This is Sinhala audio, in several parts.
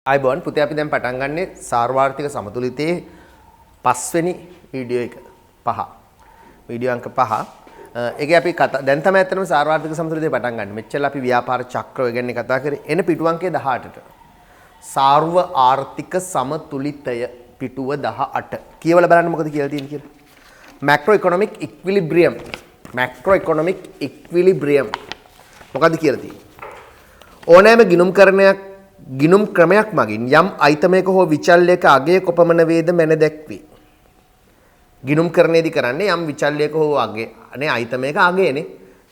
ආයිබෝන් පුතේ අපි දැන් පටන් ගන්නේ සාර්වාර්ථික සමතුලිතයේ 5 වෙනි වීඩියෝ එක 5 වීඩියෝ අංක 5 ඒකේ අපි දැන් තමයි ඇත්තටම සාර්වාර්ථික සමතුලිතය පටන් ගන්න. මෙච්චර අපි ව්‍යාපාර චක්‍රය ගැන කතා කරේ. එන පිටු අංකය 18ට. සාර්ව ආර්ථික සමතුලිතය පිටුව 18. කියවලා බලන්න මොකද කියලා තියෙන්නේ කියලා. Macro economic equilibrium. Macro economic equilibrium. මොකද්ද කියලා තියෙන්නේ? ඕනෑම ගිණුම් ක්‍රමයක් මගින් යම් අයිතමයක හෝ විචල්‍යයක අගය කොපමණ වේද මැන දැක්වේ. ගිණුම් කරන්නේදී කරන්නේ යම් විචල්‍යයක හෝ අගය අනේ අයිතමයක අගයනේ.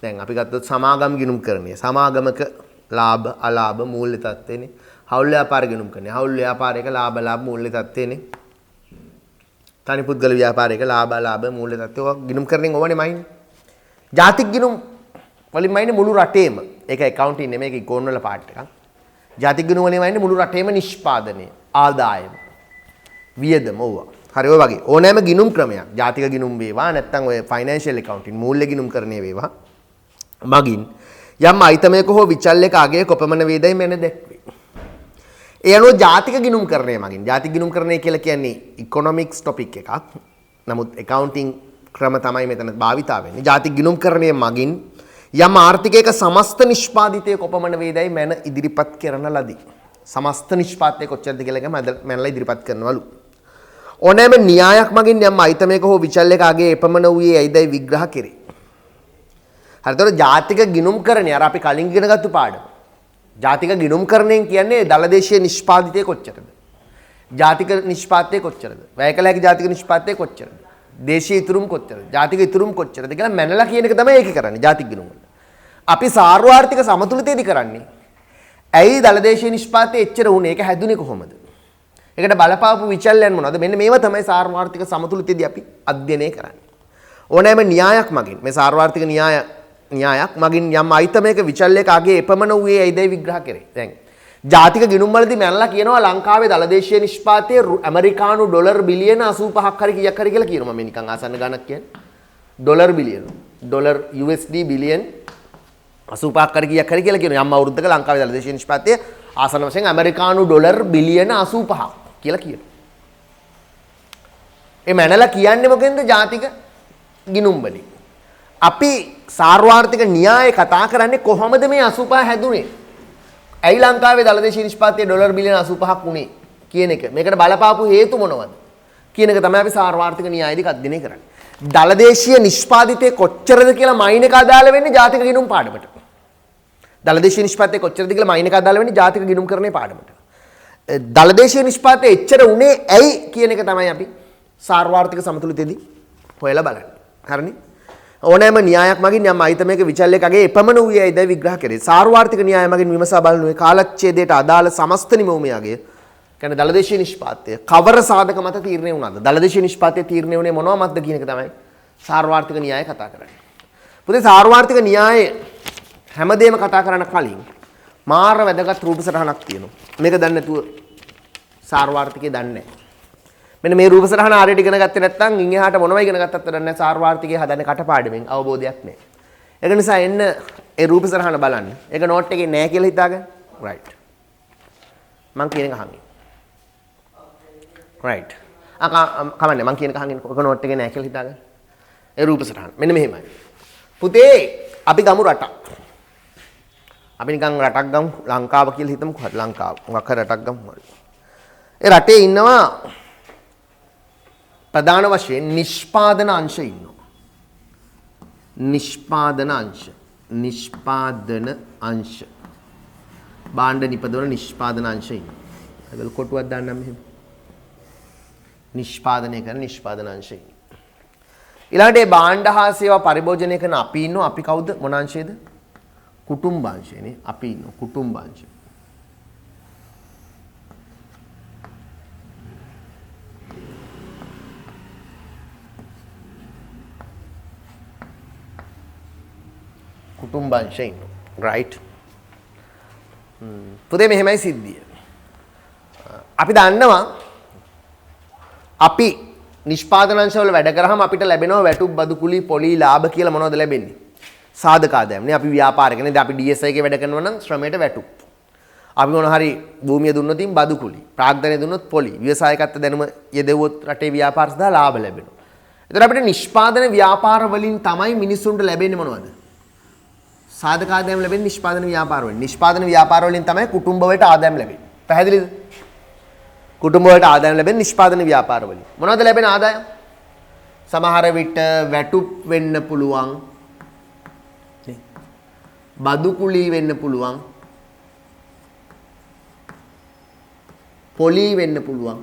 දැන් අපි ගත්තොත් සමාගම් ගිණුම් කරන්නේ. සමාගමක ලාභ අලාභ මූල්‍ය තත්ත්වයනේ. හවුල් ව්‍යාපාර ගිණුම් කරන්නේ. හවුල් ව්‍යාපාරයක ලාභ අලාභ මූල්‍ය තත්ත්වයනේ. තනි පුද්ගල ව්‍යාපාරයක ලාභ අලාභ මූල්‍ය තත්ත්වය ගිණුම් කරන්නේ ඕවනේ මයින්නේ. ජාතික ගිණුම් වලින් මයින්නේ මුළු රටේම. ඒක ඇකවුන්ටින් නෙමෙයි ඒක ඉකෝන් වල පාර්ට් එකක්. ජාතික ගිණුම් වලින් වයින්නේ මුළු රටේම නිෂ්පාදනය ආදායම වියදම ඕවා. හරි ඔය වගේ ඕනෑම ගිණුම් ක්‍රමයක් ජාතික ගිණුම් වේවා නැත්නම් ඔය ෆයිනෑන්ෂියල් ඇකවුන්ටින් මූල්‍ය ගිණුම් කරන්නේ වේවා මගින් යම් අයිතමයක හෝ විචල්‍යයක අගය කොපමණ වේදයි මෙන්න දැක්වේ. ඒ අනුව ජාතික ගිණුම් කරණය මගින් ජාතික ගිණුම් කරණය කියලා කියන්නේ ඉකොනොමික්ස් ටොපික් එකක්. නමුත් ඇකවුන්ටින් ක්‍රම තමයි මෙතන භාවිතා වෙන්නේ. ජාතික ගිණුම් කරණය මගින් යම් ආර්ථිකයක සමස්ත නිෂ්පාදිතය කොපමණ වේදයි මැන ඉදිරිපත් කරන ලදී. සමස්ත නිෂ්පාදනය කොච්චරද කියලා මැනලා ඉදිරිපත් කරනවලු. ඕනෑම න්‍යායක් මගින් යම් අයිතමයක හෝ විචල්‍යයක අගය එපමණ වූයේ ඇයිදයි විග්‍රහ කෙරේ. හරියට ජාතික ගිණුම්කරණය අර අපි කලින් ඉගෙනගත්තු පාඩම. ජාතික ගිණුම්කරණයෙන් කියන්නේ දලදේශීය නිෂ්පාදිතය කොච්චරද? ජාතික නිෂ්පාදිතය කොච්චරද? වැය කළ හැකි ජාතික නිෂ්පාදිතය කොච්චරද? දේශීය ඉතුරුම් කොච්චරද? ජාතික ඉතුරුම් කොච්චරද කියලා මැනලා කියන එක තමයි ඒක කරන්නේ ජාතික ගිණුම් වල. අපි සාර්වාර්ථික සමතුලිතයේදී කරන්නේ. ඇයි දලදේශීය නිෂ්පාදිතය එච්චර වුනේ? ඒක හැදුනේ කොහොමද? ඒකට බලපාපු විචල්යන් මොනවද? මෙන්න මේව තමයි සාර්වාර්ථික සමතුලිතයේදී අපි අධ්‍යයනය කරන්නේ. ඕනෑම න්‍යායක් මගින් මේ සාර්වාර්ථික න්‍යායක් මගින් යම් අයිතමයක විචල්‍යයක අගය එපමණ වූයේ ඇයිදයි විග්‍රහ කරේ. දැන් ජාතික ගිණුම් වලදී මැනලා කියනවා ලංකාවේ දලදේශීය නිෂ්පාදනයේ ඇමරිකානු ඩොලර් බිලියන 85ක් හරි කීයක් හරි කියලා කියනවා. මම නිකන් ආසන්න ගණක් කියන්නේ. ඩොලර් බිලියන. ඩොලර් USD බිලියන් 85ක් හරි කීයක් හරි කියලා කියනවා. යම් අවුරුද්දක ලංකාවේ දලදේශීය නිෂ්පාදනයේ ආසන්න වශයෙන් ඇමරිකානු ඩොලර් බිලියන 85ක් කියලා කියනවා. ඒ මැනලා කියන්නේ මොකෙන්ද? ජාතික ගිණුම් වලින්. අපි සාර්වාර්ථික න්‍යාය කතා කරන්නේ කොහොමද මේ 85 හැදුනේ? ඇයි ලංකාවේ දලදේශීය නිෂ්පාදනයේ ඩොලර් බිලියන 85ක් වුණේ කියන එක. මේකට බලපාපු හේතු මොනවද කියන එක තමයි අපි සාර්වාර්ථික න්‍යායදී අධ්‍යයනය කරන්නේ. දලදේශීය නිෂ්පාදිතය කොච්චරද කියලා මයින් එක අදාළ වෙන්නේ ජාතික ගිණුම් පාඩමට. දලදේශීය නිෂ්පාදනය කොච්චරද කියලා මයින් එක අදාළ වෙන්නේ ජාතික ගිණුම් කරන්නේ පාඩමට. දලදේශීය නිෂ්පාදනය එච්චර උනේ ඇයි කියන එක තමයි අපි සාර්වාර්ථික සමතුලිතයේදී හොයලා බලන්නේ. හරිනේ? ඕනෑම න්‍යායක් මගින් යම් අයිතමයක විචල්‍යයක අගය එපමණ වූයේ ඇයිදයි විග්‍රහ කරේ. සාර්වාර්ථික න්‍යාය මගින් විමසා බලනුයේ කාලච්ඡේදයට අදාළ සමස්ත නිමවුමේ අගය කියන්නේ දලදේශීය නිෂ්පාදනය කවර සාධක මත තීරණය වුණාද? දලදේශීය නිෂ්පාදනය තීරණය වුණේ මොනවා මතද කියන එක තමයි සාර්වාර්ථික න්‍යාය කතා කරන්නේ. පුතේ සාර්වාර්ථික න්‍යාය හැමදේම කතා කරන්න කලින් මාර වැදගත් රූපසටහනක් තියෙනවා. මේක දන්නේ නැතුව සාර්වාර්ථිකේ දන්නේ නැහැ. මෙන්න මේ රූපසටහන ආරයට ඉගෙන ගත්තේ නැත්නම් ඉන් එහාට මොනවයි ඉගෙන ගත්තත් වැඩක් නැහැ. සාර්වාර්ථිකයේ හදන්නේ කටපාඩමෙන් අවබෝධයක් නැහැ. ඒක නිසා එන්න ඒ රූපසටහන බලන්න. ඒක නෝට් එකේ නැහැ කියලා හිතාගන්න. රයිට්. මං කියන එක අහන්න. රයිට්. කමන්නේ මං කියන එක අහන්න. ඔක නෝට් එකේ නැහැ කියලා හිතාගන්න. ඒ රූපසටහන. මෙන්න මෙහෙමයි. පුතේ අපි ගමු රටක්. අපි නිකන් රටක් ගමු ලංකාව කියලා හිතමුකෝ. හරි ලංකාව. මොකක් හරි රටක් ගමු. ඒ රටේ ඉන්නවා ප්‍රධාන වශයෙන් නිෂ්පාදන අංශ ඉන්නවා. නිෂ්පාදන අංශ. භාණ්ඩ නිපදවන නිෂ්පාදන අංශ ඉන්නවා. ඒකල කොටුවක් දාන්නම් මෙහෙම. නිෂ්පාදනය කරන නිෂ්පාදන අංශ ඉන්නවා. ඊළඟට මේ භාණ්ඩ හා සේවා පරිභෝජනය කරන අපි ඉන්නවා. අපි කවුද? මොන අංශයේද? කුටුම්බ අංශයනේ. අපි ඉන්නවා කුටුම්බ අංශය. කුටුම්බංශය ඉන්නවා. රයිට්. පුතේ මෙහෙමයි සිද්ධිය. අපි දන්නවා අපි නිෂ්පාදන අංශවල වැඩ කරාම අපිට ලැබෙනවා වැටුප් බදු කුලී පොලි ලාභ කියලා මොනවද ලැබෙන්නේ? සාධක ආදායම් නේ. අපි ව්‍යාපාරිකනේ. දැන් අපි DSI එකේ වැඩ කරනවා නම් ශ්‍රමයට වැටුප්. අපි මොන හරි භූමිය දුන්නොත් බදු කුලි, ප්‍රාග්ධනය දුන්නොත් පොලි, ව්‍යවසායකත්ව දැනුම යෙදුවොත් රටේ ව්‍යාපාර සඳහා ලාභ ලැබෙනවා. එතකොට අපිට නිෂ්පාදන ව්‍යාපාර වලින් තමයි මිනිස්සුන්ට ලැබෙන්නේ මොනවද? සාධක ආදායම් ලැබෙන්නේ නිෂ්පාදන ව්‍යාපාර වලින්. නිෂ්පාදන ව්‍යාපාර වලින් තමයි කුටුම්බ වලට ආදායම් ලැබෙන්නේ. පැහැදිලිද? කුටුම්බ වලට ආදායම් ලැබෙන්නේ නිෂ්පාදන ව්‍යාපාර වලින්. මොනවද ලැබෙන ආදායම්? සමහර විට වැටුප් වෙන්න පුළුවන්. බදු කුලී වෙන්න පුළුවන්. පොලි වෙන්න පුළුවන්.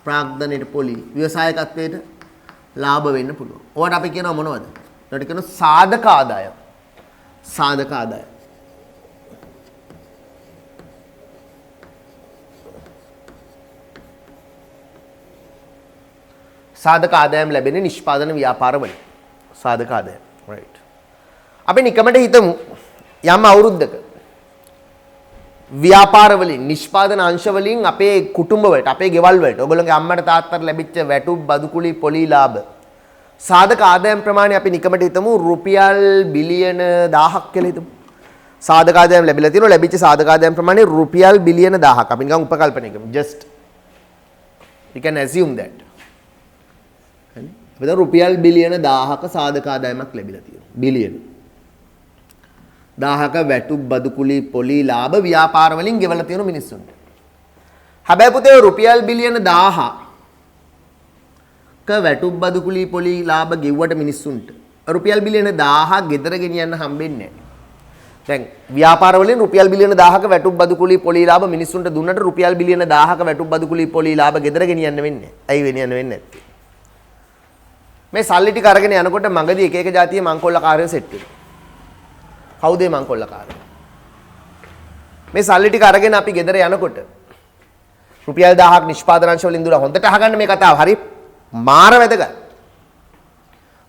ප්‍රාග්ධනයට පොලි, ව්‍යවසායකත්වයට ලාභ වෙන්න පුළුවන්. ඕකට අපි කියනවා මොනවද? ඒකට කියනවා සාධක ආදායම්. සාධක ආදායම්. සාධක ආදායම් ලැබෙන්නේ නිෂ්පාදන ව්‍යාපාර වලින්. සාධක ආදායම්. right. අපි නිකමට හිතමු යම් අවුරුද්දක ව්‍යාපාර වලින් නිෂ්පාදන අංශ වලින් අපේ කුටුම්බ වලට, අපේ ගෙවල් වලට, ඔයගොල්ලෝගේ අම්මට තාත්තට ලැබිච්ච වැටුප්, බදු කුලි, පොලි ලාභ සාධක ආදායම් ප්‍රමාණය අපි නිකමට හිතමු රුපියල් බිලියන 1000ක් කියලා හිතමු. සාධක ආදායම් ලැබිලා තියෙනවා. ලැබිච්ච සාධක ආදායම් ප්‍රමාණය රුපියල් බිලියන 1000ක්. අපි නිකන් උපකල්පනය කරමු. just we can assume that. හරි. අපිට රුපියල් බිලියන 1000ක සාධක ආදායමක් ලැබිලා තියෙනවා. බිලියන 1000ක වැටුප්, බදු කුලි, පොලි ලාභ ව්‍යාපාර වලින් ගෙවලා තියෙන මිනිස්සුන්ට. හැබැයි පුතේ රුපියල් බිලියන 1000ක වැටුප්, බදු කුලි, පොලි ලාභ ගෙවුවට මිනිස්සුන්ට රුපියල් බිලියන 1000ක් ගෙදර ගෙනියන්න හම්බෙන්නේ නැහැ. දැන් ව්‍යාපාර වලින් රුපියල් බිලියන 1000ක වැටුප්, බදු කුලි, පොලි ලාභ මිනිස්සුන්ට දුන්නට රුපියල් බිලියන 1000ක වැටුප්, බදු කුලි, පොලි ලාභ ගෙදර ගෙනියන්න වෙන්නේ. ඇයි වෙනියන්න වෙන්නේ නැත්තේ? මේ සල්ලි ටික අරගෙන යනකොට මගදී එක එක જાතියේ මංකොල්ලකාරයෝ සෙට් වෙනවා. කවුද මේ මංකොල්ලකාරයෝ? මේ සල්ලි ටික අරගෙන අපි ගෙදර යනකොට රුපියල් 1000ක් නිෂ්පාදනාංශ වලින් දුලා හොඳට අහගන්න මේ කතාව. හරි මාර වැදගත්.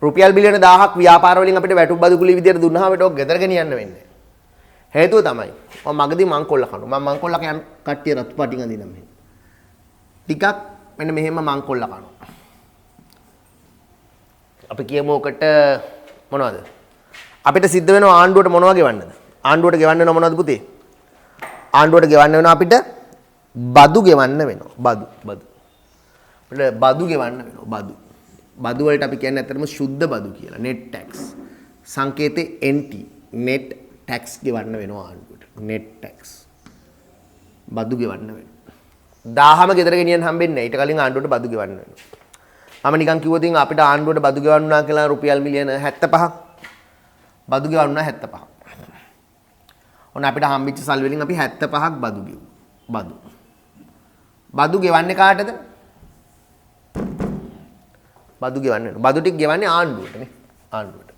රුපියල් බිලියන 1000ක් ව්‍යාපාර වලින් අපිට වැටුප්, බදු කුලි විදියට දුන්නාම අපිට ඔක ගෙදර ගෙනියන්න වෙන්නේ. හේතුව තමයි මම මගදී මංකොල්ල කනවා. මම මංකොල්ල කයන් කට්ටිය රත් පාටින් අඳිනවා මෙහෙම. ටිකක් මෙන්න මෙහෙම මංකොල්ල කනවා. අපි කියමු ඔකට මොනවද? අපිට සිද්ධ වෙනවා ආණ්ඩුවට මොනවා ගෙවන්නද? ආණ්ඩුවට ගෙවන්න වෙනව මොනවද පුතේ? ආණ්ඩුවට ගෙවන්න වෙනවා අපිට බදු ගෙවන්න වෙනවා. බදු. අපිට බදු ගෙවන්න වෙනවා. බදු. බදු වලට අපි කියන්නේ ඇත්තටම සුද්ධ බදු කියලා. net tax. සංකේතේ NT. net tax ගෙවන්න වෙනවා ආණ්ඩුවට. net tax. බදු ගෙවන්න වෙනවා. 1000ම ගෙදර ගෙනියන්න හම්බෙන්නේ නැහැ. ඊට කලින් ආණ්ඩුවට බදු ගෙවන්න වෙනවා. මම නිකන් කිව්වොත් අපිට ආණ්ඩුවට බදු ගෙවන්න උනා කියලා රුපියල් මිලියන 75ක් බදු ගෙවන්න උනා 75ක්. ඔන්න අපිට හම්බෙච්ච සල්ලි වලින් අපි 75ක් බදු ගෙවුවා. බදු ගෙවන්නේ කාටද? බදු ගෙවන්න වෙනවා. බදු ටික ගෙවන්නේ ආණ්ඩුවට නේ. ආණ්ඩුවට.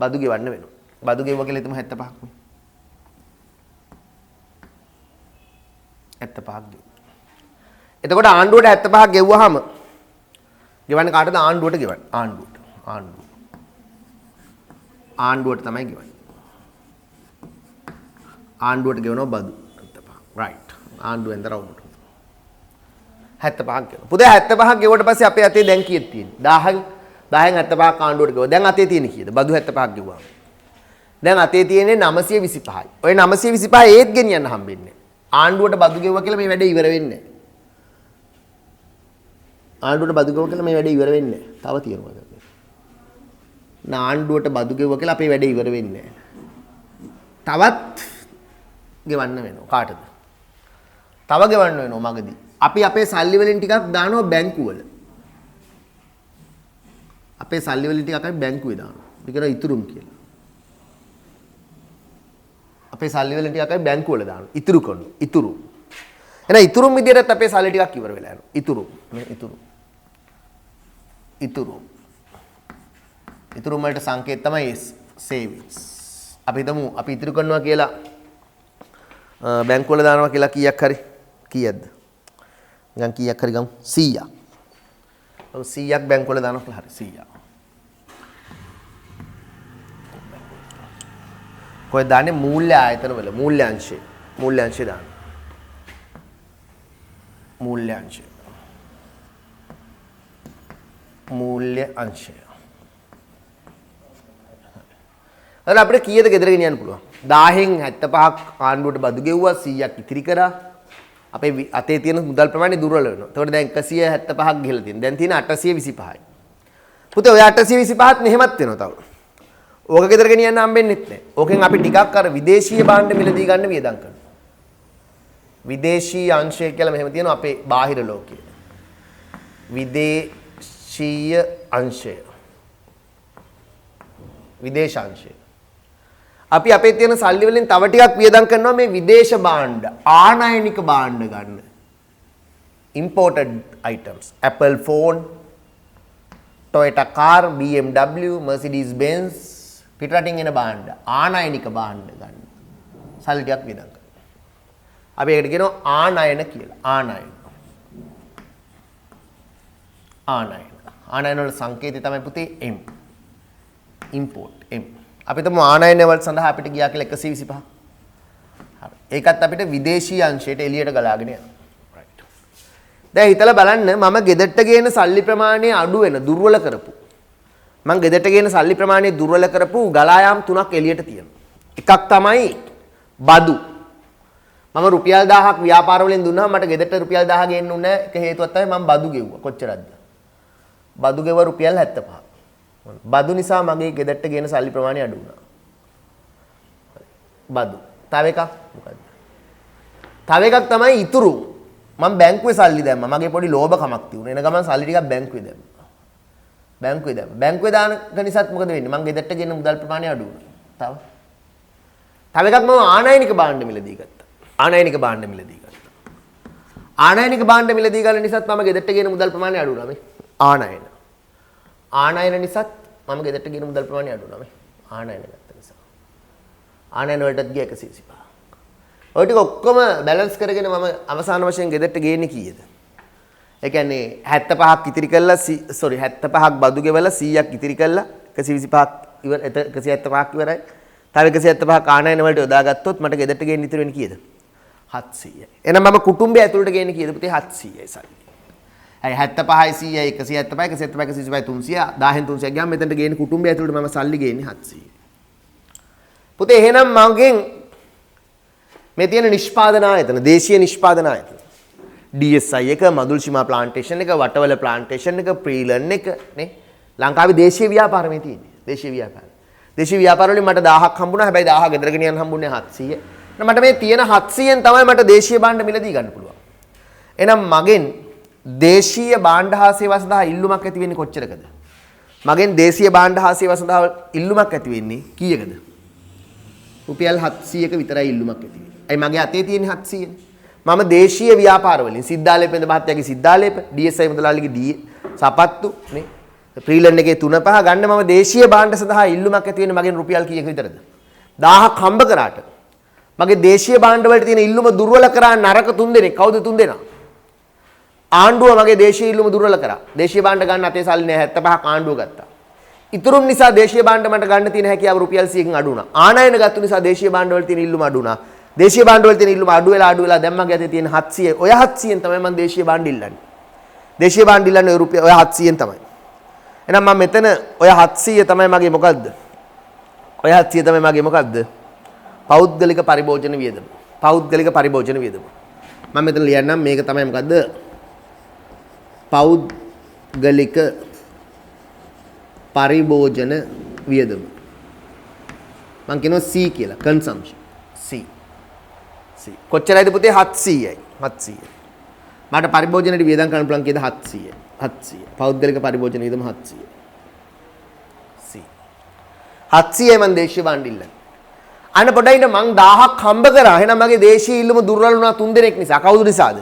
බදු ගෙවන්න වෙනවා. බදු ගෙවුවා කියලා හිතමු 75ක් නේ. 75ක් ගෙවුවා. එතකොට ආණ්ඩුවට 75ක් ගෙවුවාම ගෙවන්නේ කාටද? ආණ්ඩුවට ගෙවන්නේ. ආණ්ඩුවට තමයි ගෙවන්නේ. ආණ්ඩුවට ගෙවනවා බදු 75. right. ආණ්ඩුවෙන් දරවුමට 75ක් ගෙවනවා. පුතේ 75ක් ගෙවුවට පස්සේ අපේ අතේ දැන් කීයක් තියෙන්නේ? 10න් 75ක් ආණ්ඩුවට ගෙවුවා. දැන් අතේ තියෙන්නේ කීයද? බදු 75ක් ගෙවුවා. දැන් අතේ තියෙන්නේ 925යි. ඔය 925 ඒත් ගෙනියන්න හම්බෙන්නේ. ආණ්ඩුවට බදු ගෙවුවා කියලා මේ වැඩේ ඉවර වෙන්නේ නැහැ. ආණ්ඩුවට බදු ගෙවුවා කියලා මේ වැඩේ ඉවර වෙන්නේ නැහැ. තව තියෙනවා. ආණ්ඩුවට බදු ගෙවුවා කියලා අපේ වැඩේ ඉවර වෙන්නේ නැහැ. තවත් ගෙවන්න වෙනවා. කාටද? තව ගෙවන්න වෙනවා මගදී. අපි අපේ සල්ලි වලින් ටිකක් දානවා බැංකු වල. අපේ සල්ලි වලින් ටිකක් අපි බැංකුවේ දානවා. ඒක කියන ඉතුරුම් කියලා. අපේ සල්ලි වලින් ටිකක් අපි බැංකු වල දානවා. ඉතුරු කරනවා. ඉතුරු. එහෙනම් ඉතුරුම් විදිහට අපේ සල්ලි ටිකක් ඉවර වෙලා යනවා. ඉතුරු. මේ ඉතුරු. ඉතුරු වලට සංකේත තමයි savings. අපි හිතමු අපි ඉතුරු කරනවා කියලා බැංකු වල දානවා කියලා කීයක් හරි කීයක්ද? නිකන් කීයක් හරි ගමු 100ක්. ඔව් 100ක් බැංකු වල දානවා කියලා හරි 100ක්. කොහෙද දාන්නේ? මූල්‍ය ආයතන වල මූල්‍ය අංශය දාන්න. මූල්‍ය අංශය. අර අපිට කීයද ගෙදර ගෙනියන්න පුළුවන්? 10න් 75ක් ආණ්ඩුවට බදු ගෙව්වා 100ක් ඉතිරි කරා. අපේ අතේ තියෙන මුදල් ප්‍රමාණය දුර්වල වෙනවා. ඒතකොට දැන් 175ක් ගිහලා තියෙනවා. දැන් තියෙන 825යි. පුතේ ඔය 825ත් මෙහෙමත් වෙනවා තව. ඕක ගෙදර ගෙනියන්න හම්බෙන්නෙත් නැහැ. ඕකෙන් අපි ටිකක් අර විදේශීය භාණ්ඩ මිලදී ගන්න වියදම් කරනවා. විදේශීය අංශය කියලා මෙහෙම තියෙනවා අපේ බාහිර ලෝකයේ. විදේශීය අංශය. විදේශ අංශය. අපි අපේ තියෙන සල්ලි වලින් තව ටිකක් වියදම් කරනවා මේ විදේශ භාණ්ඩ, ආනයනික භාණ්ඩ ගන්න. imported items. Apple phone, Toyota car, BMW, Mercedes Benz පිටරටින් එන භාණ්ඩ, ආනයනික භාණ්ඩ ගන්න. සල්ලි ටිකක් වියදම් කරනවා. අපි ඒකට කියනවා ආනයන කියලා. ආනයන. ආනයන. ආනයන වල සංකේතය තමයි පුතේ M. import M. අපි තමු ආනයන වල සඳහා අපිට ගියා කියලා 125. හරි. ඒකත් අපිට විදේශීය අංශයට එළියට ගලාගෙන යනවා. right. දැන් හිතලා බලන්න මම ගෙදරට ගේන සල්ලි ප්‍රමාණය අඩු වෙන දුර්වල කරපු. මම ගෙදරට ගේන සල්ලි ප්‍රමාණය දුර්වල කරපු ගලා යාම් තුනක් එළියට තියෙනවා. එකක් තමයි බදු. මම රුපියල් 1000ක් ව්‍යාපාර වලින් දුන්නා මට ගෙදරට රුපියල් 1000 ගේන්න උනේ එක හේතුවක් තමයි මම බදු ගෙව්වා. කොච්චරද? බදු ගෙවුවා රුපියල් 75. බදු නිසා මගේ ගෙදරට ගේන සල්ලි ප්‍රමාණය අඩු වුණා. බදු. තව එකක් මොකද්ද? තව එකක් තමයි ඉතුරු. මම බැංකුවේ සල්ලි දැම්මා. මගේ පොඩි ලෝභකමක් තිබුණා. එන ගමන් සල්ලි ටිකක් බැංකුවේ දැම්මා. බැංකුවේ දාන නිසාත් මොකද වෙන්නේ? මම ගෙදරට ගේන මුදල් ප්‍රමාණය අඩු වුණා. තව එකක් මම ආනයනික භාණ්ඩ මිලදී ගත්තා. ආනයනික භාණ්ඩ මිලදී ගත්තා. ආනයනික භාණ්ඩ මිලදී ගන්න නිසාත් මම ගෙදරට ගේන මුදල් ප්‍රමාණය අඩු වුණා මේ. ආනයන. ආනයන නිසාත් මම ගෙදරට ගේන මුදල් ප්‍රමාණය අඩු වුණා මේ. ආනයන ගත්ත නිසා. ආනයන වලටත් ගියා 125. ඔය ටික ඔක්කොම බැලන්ස් කරගෙන මම අවසාන වශයෙන් ගෙදරට ගේන්නේ කීයද? ඒ කියන්නේ 75ක් ඉතිරි කළා 75ක් බදු ගෙවලා 100ක් ඉතිරි කළා 125ක් ඉවර 175ක් ඉවරයි. තව 175ක් ආනයන වලට යොදාගත්තොත් මට ගෙදරට ගේන්න ඉතුරු වෙන්නේ කීයද? 700යි. එහෙනම් මම කුටුම්බය ඇතුළට ගේන්නේ කීයද පුතේ? 700යි සල්ලි. අය 75යි 100යි 175යි 175යි 175යි 300 10න් 300ක් ගියාම මෙතනට ගේන්නේ කුටුම්බය ඇතුළට මම සල්ලි ගේන්නේ 700යි. පුතේ එහෙනම් මගෙන් මේ තියෙන නිෂ්පාදන ආයතන දේශීය නිෂ්පාදන ආයතන DSI එක මදුල්ෂිමා ප්ලාන්ටේෂන් එක වටවල ප්ලාන්ටේෂන් එක ප්‍රීලන් එක නේ ලංකාවේ දේශීය ව්‍යාපාර මේ තියෙන්නේ. දේශීය ව්‍යාපාර. දේශීය ව්‍යාපාර වලින් මට 1000ක් හම්බුණා. හැබැයි 1000 ගෙදර ගෙනියන්න හම්බුනේ 700. මට මේ තියෙන 700න් තමයි මට දේශීය භාණ්ඩ මිලදී ගන්න පුළුවන්. එහෙනම් මගෙන් දේශීය භාණ්ඩ හා සේවා සඳහා ඉල්ලුමක් ඇති වෙන්නේ කොච්චරකද? මගෙන් දේශීය භාණ්ඩ හා සේවා සඳහා ඉල්ලුමක් ඇති වෙන්නේ කීයකද? රුපියල් 700ක විතරයි ඉල්ලුමක් ඇති වෙන්නේ. අයි මගේ අතේ තියෙන 700නේ. මම දේශීය ව්‍යාපාර වලින් සිද්ධාලේප වෙන මහත්තයාගේ සිද්ධාලේප, DSI මුදලාලිගේ දී සපත්තු නේ. ප්‍රීලන් එකේ 3-5 ගන්න මම දේශීය භාණ්ඩ සඳහා ඉල්ලුමක් ඇති වෙන්නේ මගෙන් රුපියල් කීයක විතරද? 1000ක් හම්බ කරාට මගේ දේශීය භාණ්ඩ වලට තියෙන ඉල්ලුම දුර්වල කරා නරක 3 දෙනෙක්. කවුද 3 දෙනා? ආණ්ඩුව මගේ දේශීය ඉල්ලුම දුර්වල කරා. දේශීය භාණ්ඩ ගන්න අතේ සල්ලි නැහැ 75ක් ආණ්ඩුව ගත්තා. ඉතුරුන් නිසා දේශීය භාණ්ඩ මට ගන්න තියෙන හැකියාව රුපියල් 100කින් අඩු වුණා. ආනයන ගත්තු නිසා දේශීය භාණ්ඩ වල තියෙන ඉල්ලුම අඩු වුණා. දේශීය භාණ්ඩ වල තියෙන ඉල්ලුම අඩු වෙලා දැන් මගේ අතේ තියෙන 700. ඔය 700න් තමයි මම දේශීය භාණ්ඩ ඉල්ලන්නේ. දේශීය භාණ්ඩ ඉල්ලන්නේ ඔය 700න් තමයි. එහෙනම් මම මෙතන ඔය 700 තමයි මගේ මොකද්ද? ඔය 700 තමයි මගේ මොකද්ද? පෞද්ගලික පරිභෝජන වියදම. පෞද්ගලික පරිභෝජන වියදම. මම මෙතන ලියන්නම් මේක තමයි මොකද්ද? පෞද්ගලික පරිභෝජන වියදම. මම කියනවා C කියලා consumption. C. කොච්චරයිද පුතේ? 700යි. 700. මට පරිභෝජනයේ වියදම් කරන්න පුළුවන් කීයද? 700යි. 700. පෞද්ගලික පරිභෝජන වියදම 700යි. C. 700යි මම දේශීය භාණ්ඩ ඉල්ලන්නේ. අන්න පොඩ්ඩයින් මං 1000ක් හම්බ කරා. එහෙනම් මගේ දේශීය ඉල්ලුම දුර්වල වුණා 3 දෙනෙක් නිසා. කවුද නිසාද?